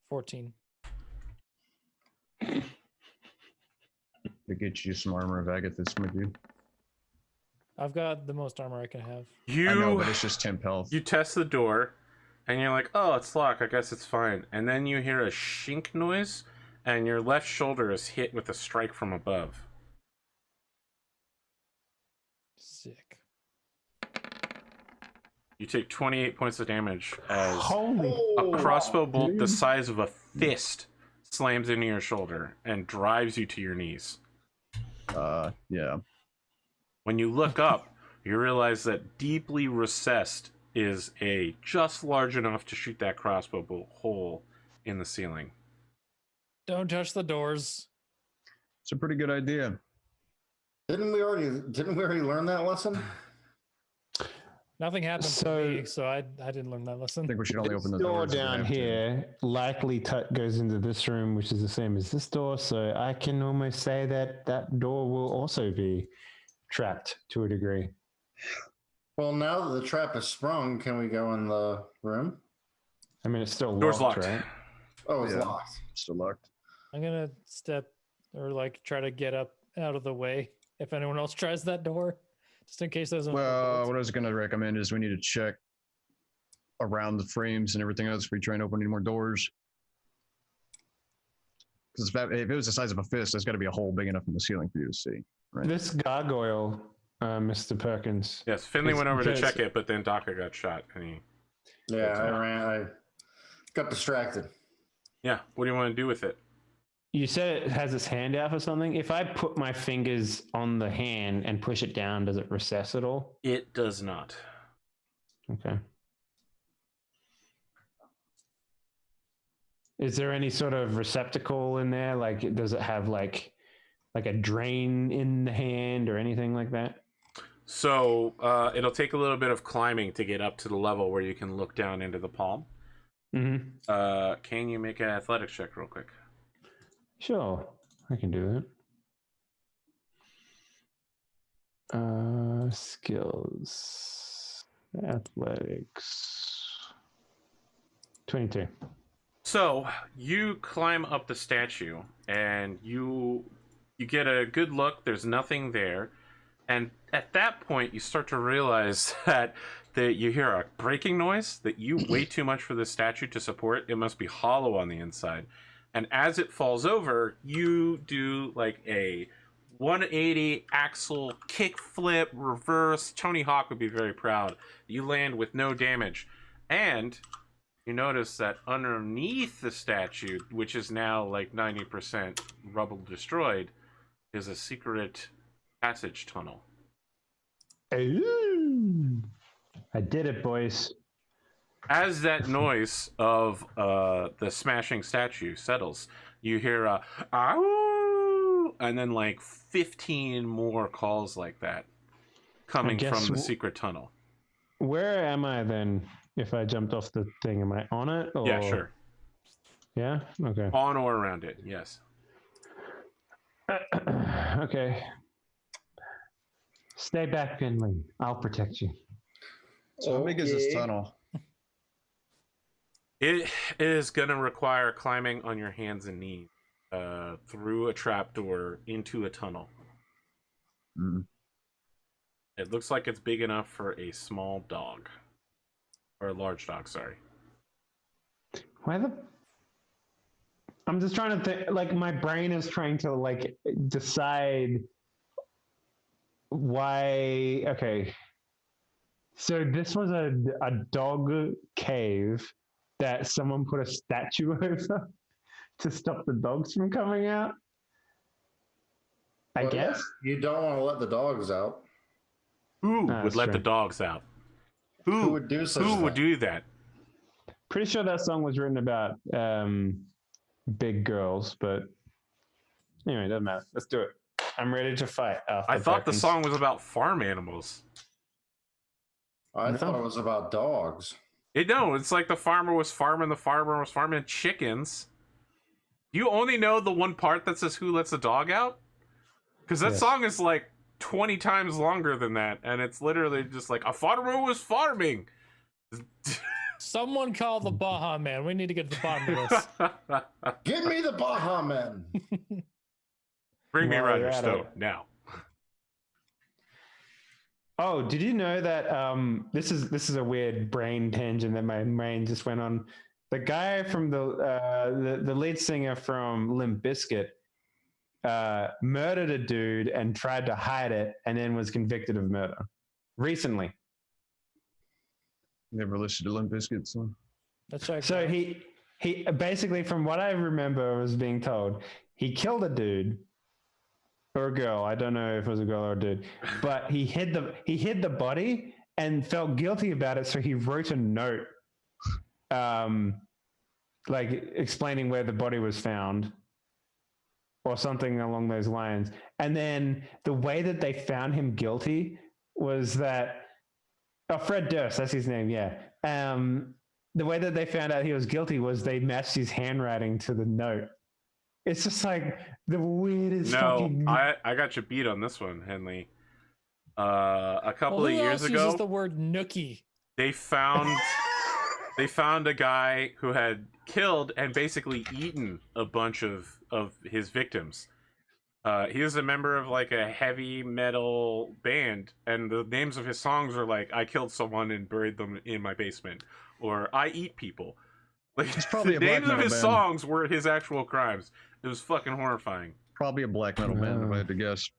14. To get you some armor of Agathis, my dude. I've got the most armor I can have. I know, but it's just temp health. You test the door, and you're like, oh, it's locked. I guess it's fine. And then you hear a shink noise, and your left shoulder is hit with a strike from above. Sick. You take 28 points of damage as Holy a crossbow bolt the size of a fist slams into your shoulder and drives you to your knees. Yeah. When you look up, you realize that deeply recessed is a just large enough to shoot that crossbow bolt hole in the ceiling. Don't touch the doors. It's a pretty good idea. Didn't we already learn that lesson? Nothing happened to me, so I didn't learn that lesson. I think we should only open the door doors if we down have to. here likely goes into this room, which is the same as this door. So I can almost say that that door will also be trapped to a degree. Well, now that the trap is sprung, can we go in the room? I mean, it's still Door's locked, locked. right? Oh, it's Yeah. locked. Still locked. I'm going to step or try to get up out of the way if anyone else tries that door, just in case there's Well, what I was going to recommend is we need to check around the frames and everything else if we try and open any more doors. Because if it was the size of a fist, there's got to be a hole big enough in the ceiling for you to see. Right. This gargoyle, Mr. Perkins. Yes, Finley went over to check it, but then Daka got shot, and he. Yeah, I got distracted. Yeah, what do you want to do with it? You said it has its hand out or something. If I put my fingers on the hand and push it down, does it recess at all? It does not. Okay. Is there any sort of receptacle in there? Like, does it have like a drain in the hand or anything like that? So it'll take a little bit of climbing to get up to the level where you can look down into the palm. Mm-hmm. Can you make an athletics check real quick? Sure, I can do that. Skills, athletics, 22. So you climb up the statue, and you get a good look. There's nothing there, and at that point, you start to realize that you hear a breaking noise. That you weigh too much for the statue to support. It must be hollow on the inside. And as it falls over, you do like a 180 axle kickflip reverse. Tony Hawk would be very proud. You land with no damage. And you notice that underneath the statue, which is now like 90% rubble destroyed, is a secret passage tunnel. Ooh. I did it, boys. As that noise of the smashing statue settles, you hear a "ow," and then like 15 more calls like that coming from the secret tunnel. Where am I then? If I jumped off the thing, am I on it? Or... Yeah, sure. Yeah. Okay. On or around it. Yes. Okay. Stay back, Finley. I'll protect you. So how big is this tunnel? It is going to require climbing on your hands and knees through a trapdoor into a tunnel. Mm. It looks like it's big enough for a small dog. Or a large dog, sorry. Why the... I'm just trying to think, like, my brain is trying to, like, decide why... Okay. So this was a dog cave that someone put a statue over to stop the dogs from coming out? I guess? You don't want to let the dogs out. Who would let the dogs out? Who would do such Who thing? would do that? Pretty sure that song was written about big girls, but anyway, doesn't matter. Let's do it. I'm ready to fight. I thought the song was about farm animals. I thought it was about dogs. It's like the farmer was farming chickens. You only know the one part that says "Who lets the dog out"? Because that song is like 20 times longer than that, and it's literally just like a farmer was farming. Someone call the Baja Man. We need to get to the bottom of this. Give me the Baja Man. Bring me Roger Stone now. Oh, did you know that this is a weird brain tangent that my brain just went on. The guy from the lead singer from Limp Bizkit murdered a dude and tried to hide it, and then was convicted of murder recently. Never listened to Limp Bizkit song. That's right. So he basically, from what I remember, was being told he killed a dude or a girl. I don't know if it was a girl or a dude, but he hid the body and felt guilty about it. So he wrote a note, like explaining where the body was found, or something along those lines. And then the way that they found him guilty was that, Fred Durst, that's his name, yeah. The way that they found out he was guilty was they matched his handwriting to the note. It's just like the weirdest fucking... I got you beat on this one, Henley. A couple of years ago, uses the word nookie. They found a guy who had killed and basically eaten a bunch of his victims. He was a member of like a heavy metal band, and the names of his songs are like "I killed someone and buried them in my basement," or "I eat people." Like it's probably the names of his songs were his actual crimes, It was fucking horrifying. Probably a black metal band, if I had to guess.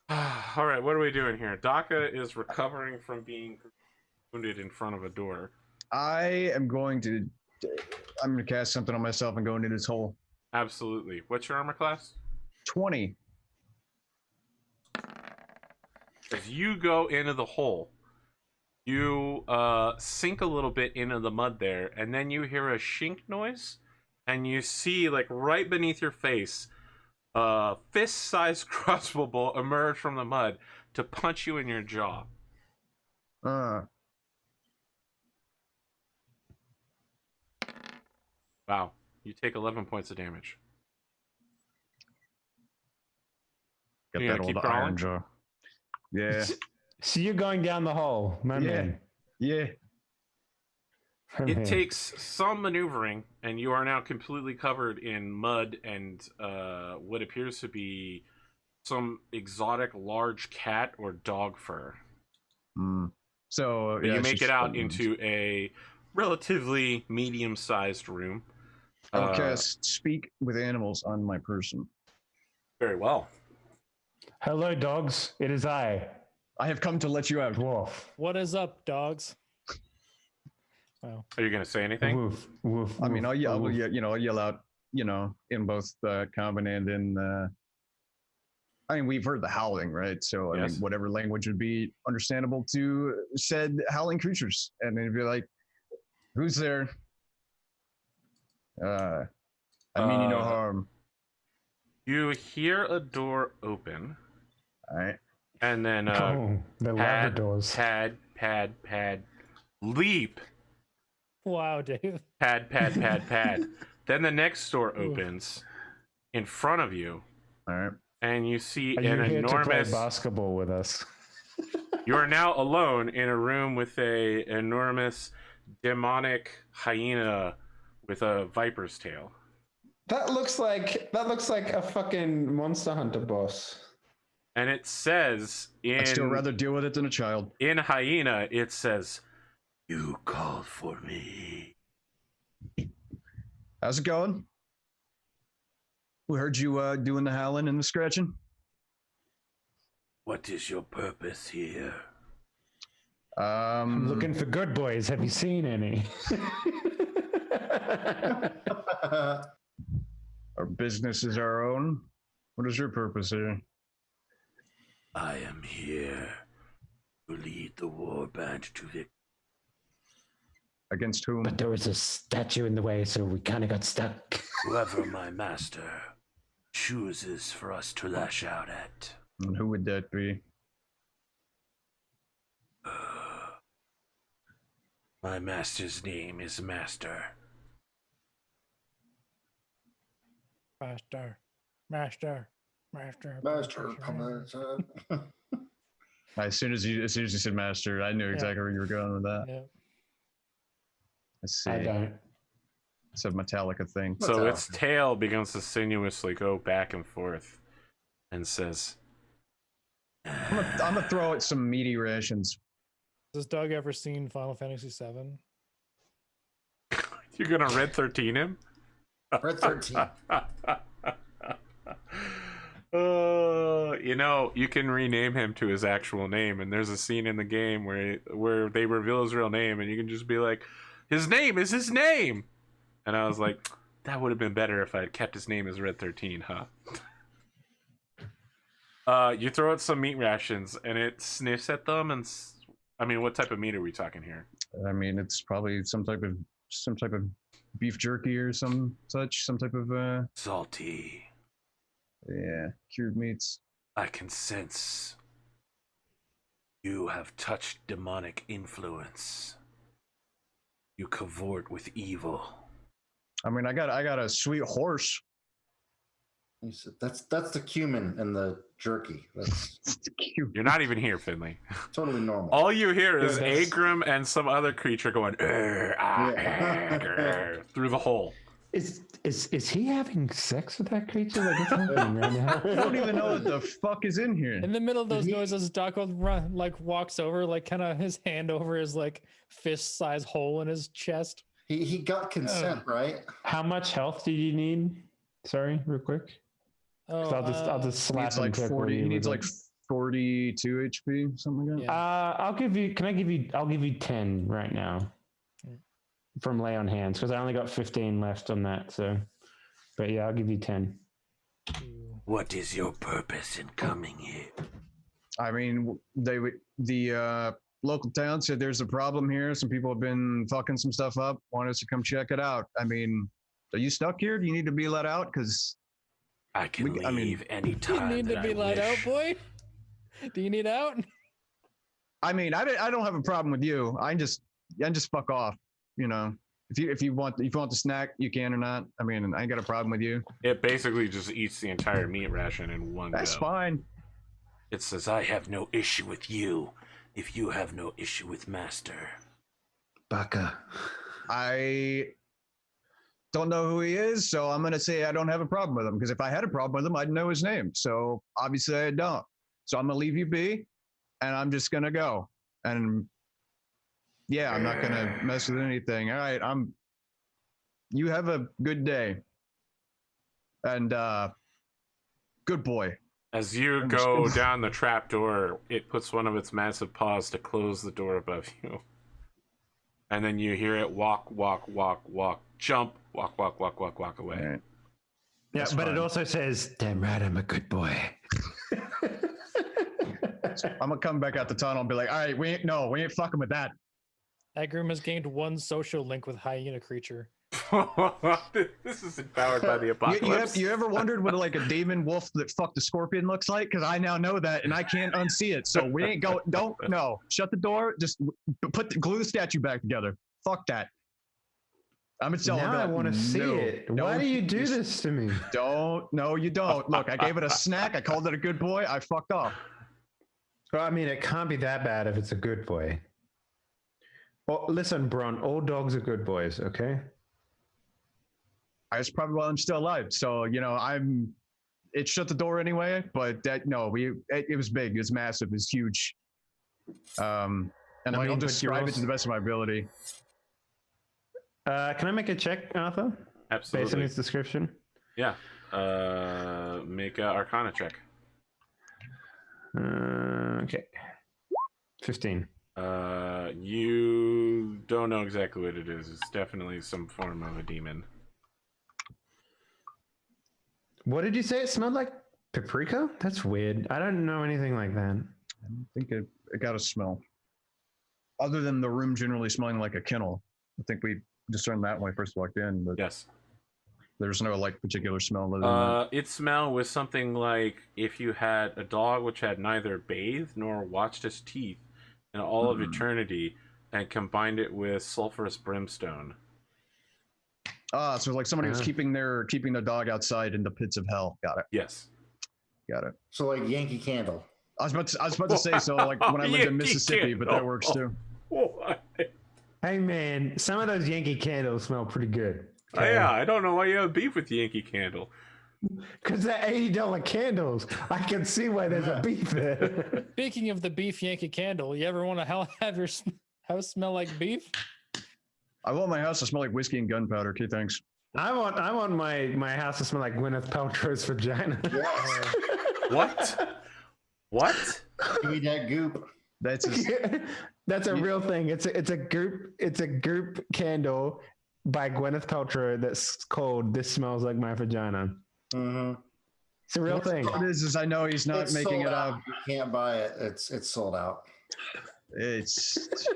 All right, what are we doing here? Daka is recovering from being wounded in front of a door. I'm going to cast something on myself and go into this hole. Absolutely. What's your armor class? 20. As you go into the hole, you sink a little bit into the mud there, and then you hear a shink noise, and you see, like, right beneath your face, a fist-sized crossbow bolt emerge from the mud to punch you in your jaw. Wow. You take 11 points of damage. Got You that gonna old keep iron crawling? jaw. Yeah. So you're going down the hole, my man. Yeah. It takes some maneuvering, and you are now completely covered in mud and what appears to be some exotic large cat or dog fur. So But you make it out into a relatively medium-sized room. I'll cast Speak with Animals on my person. Very well. Hello, dogs. It is I, I have come to let you out. Dwarf. What is up, dogs? Wow. Are you going to say anything? Woof, woof, I mean, I'll yell, woof. I'll yell out, in both common and in. I mean, we've heard the howling, right? So I Yes. mean, whatever language would be understandable to said howling creatures, and they'd be like, "Who's there?" I mean you no harm. You hear a door open, All right. and then The Labradors. pad, leap, Wow, Dave. pad. Then the next door opens in front of you, All right. and you see Are you an here to play enormous. basketball with us? You are now alone in a room with a enormous demonic hyena with a viper's tail. That looks like a fucking Monster Hunter boss. And it says I'd still rather deal with it than a child. in hyena, it says, "You called for me." How's it going? We heard you doing the howling and the scratching. What is your purpose here? I'm looking for good boys. Have you seen any? Our business is our own. What is your purpose here? I am here to lead the warband to victory. Against whom? But there was a statue in the way, so we kind of got stuck. Whoever my master chooses for us to lash out at. And who would that be? My master's name is Master. Master. As soon as you said master, I knew exactly where you were going with that. Yeah. Let's see. I don't. It's a Metallica thing. So its tail begins to sinuously go back and forth and says, I'm gonna throw it some meaty rations. Has Doug ever seen Final Fantasy VII? "You're gonna Red 13 him?" Red 13. You can rename him to his actual name, and there's a scene in the game where they reveal his real name, and you can just be like, "His name is his name," and I was like, that would have been better if I had kept his name as Red 13, huh? You throw it some meat rations, and it sniffs at them, and I mean, what type of meat are we talking here? I mean, it's probably some type of beef jerky or some type of Salty. cured meats. I can sense you have touched demonic influence. You cavort with evil. I mean, I got a sweet horse. He said, that's the cumin and the jerky. That's You're not even here, Finley. totally normal. All you hear is Yeah, that's- Agrim and some other creature going through the hole. Is he having sex with that creature? Like, what's happening right now? I don't even know what the fuck is in here. In the middle of those noises, Doc walks over, like kind of his hand over his like fist-sized hole in his chest. He got consent, right? How much health do you need Sorry, real quick. Oh, I'll just slap him. Like 40. He needs like 42 HP, something like that. Yeah. I'll give you 10 right now from lay on hands because I only got 15 left on that. So, but yeah, I'll give you 10. What is your purpose in coming here? I mean, the local town said there's a problem here. Some people have been fucking some stuff up. Want us to come check it out. I mean, are you stuck here? Do you need to be let out? Because I can leave anytime. You need to be let out, boy. Do you need out? I mean, I don't have a problem with you. I just fuck off. You know, if you want the snack, you can or not. I mean, I ain't got a problem with you. It basically just eats the entire meat ration in one go. That's fine. It says, I have no issue with you if you have no issue with Master. Baka. I don't know who he is, so I'm going to say I don't have a problem with him, because if I had a problem with him, I'd know his name. So obviously I don't. So I'm going to leave you be, and I'm just going to go. And yeah, I'm not going to mess with anything. All right, you have a good day. And good boy. As you go down the trapdoor, it puts one of its massive paws to close the door above you. And then you hear it walk, jump, walk away. Right. Yeah, That's but fine. it also says, damn right, I'm a good boy. I'm going to come back out the tunnel and be like, all right, we ain't fucking with that. Agrum has gained one social link with hyena creature. This is empowered by the apocalypse. You ever wondered what like a demon wolf that fucked a scorpion looks like? Because I now know that, and I can't unsee it. So we ain't go. Don't shut the door. Just glue the statue back together. Fuck that. I'm gonna tell him Now that. I want to see it. Why do you do this to me? Don't. No, you don't. Look, I gave it a snack. I called it a good boy. I fucked off. Well, I mean, it can't be that bad if it's a good boy. Well, listen, Bron, all dogs are good boys, okay? That's probably why I'm still alive. So, you know, it shut the door anyway, but it was big. It was massive. It was huge. And I'll describe it to the best of my ability. Can I make a check, Arthur? Absolutely. Based on his description? Yeah. Make an Arcana check. Okay. 15. You don't know exactly what it is. It's definitely some form of a demon. What did you say it smelled like? Paprika? That's weird. I don't know anything like that. I don't think it got a smell. Other than the room generally smelling like a kennel. I think we discerned that when we first walked in. But Yes. There's no like particular smell other than that. Its smell was something like if you had a dog which had neither bathed nor washed its teeth in all of eternity and combined it with sulfurous brimstone. So like somebody was keeping their dog outside in the pits of hell. Got it. Yes. Got it. So like Yankee Candle. I was about to say so like when I lived in Mississippi, but that works too. What? Hey man, some of those Yankee candles smell pretty good. Oh, yeah, I don't know why you have beef with Yankee Candle. Because they're $80 candles. I can see why there's a beef there. Speaking of the beef Yankee Candle, you ever want to have your house smell like beef? I want my house to smell like whiskey and gunpowder. Okay, thanks. I want my house to smell like Gwyneth Paltrow's vagina. What? What? Give me that goop. That's a real thing. It's a group candle by Gwyneth Paltrow that's called "This Smells Like My Vagina." Mm-hmm. It's a real thing. What it is I know he's not making it up. You can't buy it. It's sold out. It's.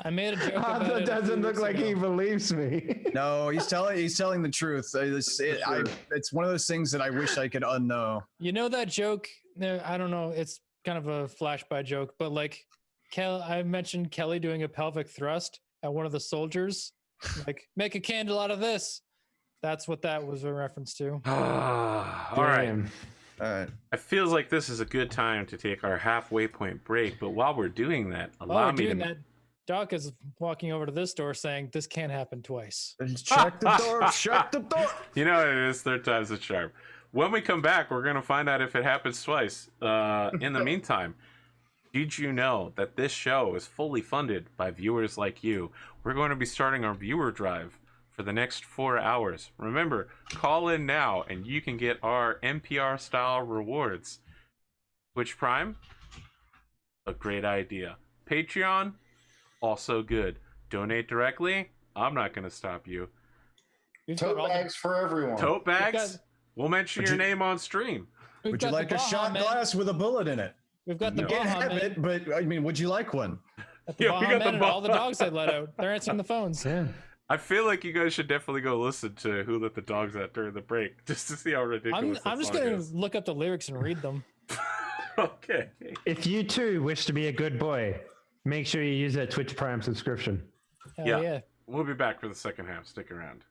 I made a joke about That it. doesn't look like he believes me. No, he's telling the truth. It's one of those things that I wish I could unknow. You know that joke? I don't know. It's kind of a flash by joke, but like, I mentioned Kelly doing a pelvic thrust at one of the soldiers. Like, make a candle out of this. That's what that was a reference to. All right. All right. It feels like this is a good time to take our halfway point break, but while we're doing that, allow me to... Doc is walking over to this door saying, this can't happen twice. Shut the door. Shut the door. You know what it is? Third time's the charm. When we come back, we're going to find out if it happens twice. In the meantime, did you know that this show is fully funded by viewers like you? We're going to be starting our viewer drive for the next 4 hours. Remember, call in now and you can get our NPR style rewards. Twitch Prime, a great idea. Patreon, also good. Donate directly, I'm not going to stop you. Tote bags for everyone. Tote bags, we'll mention your name on stream. Would you like a shot glass with a bullet in it? We've got the You can't Baja have Man. it, but I mean, would you like one? Got the Yeah, Baja we got Man the and all the Baja. dogs they let out. They're answering the phones. Yeah. I feel like you guys should definitely go listen to Who Let the Dogs Out during the break, just to see how ridiculous I'm that just song gonna is. look up the lyrics and read them. Okay. If you too wish to be a good boy, make sure you use that Twitch Prime subscription. Hell Yeah. yeah. We'll be back for the second half. Stick around.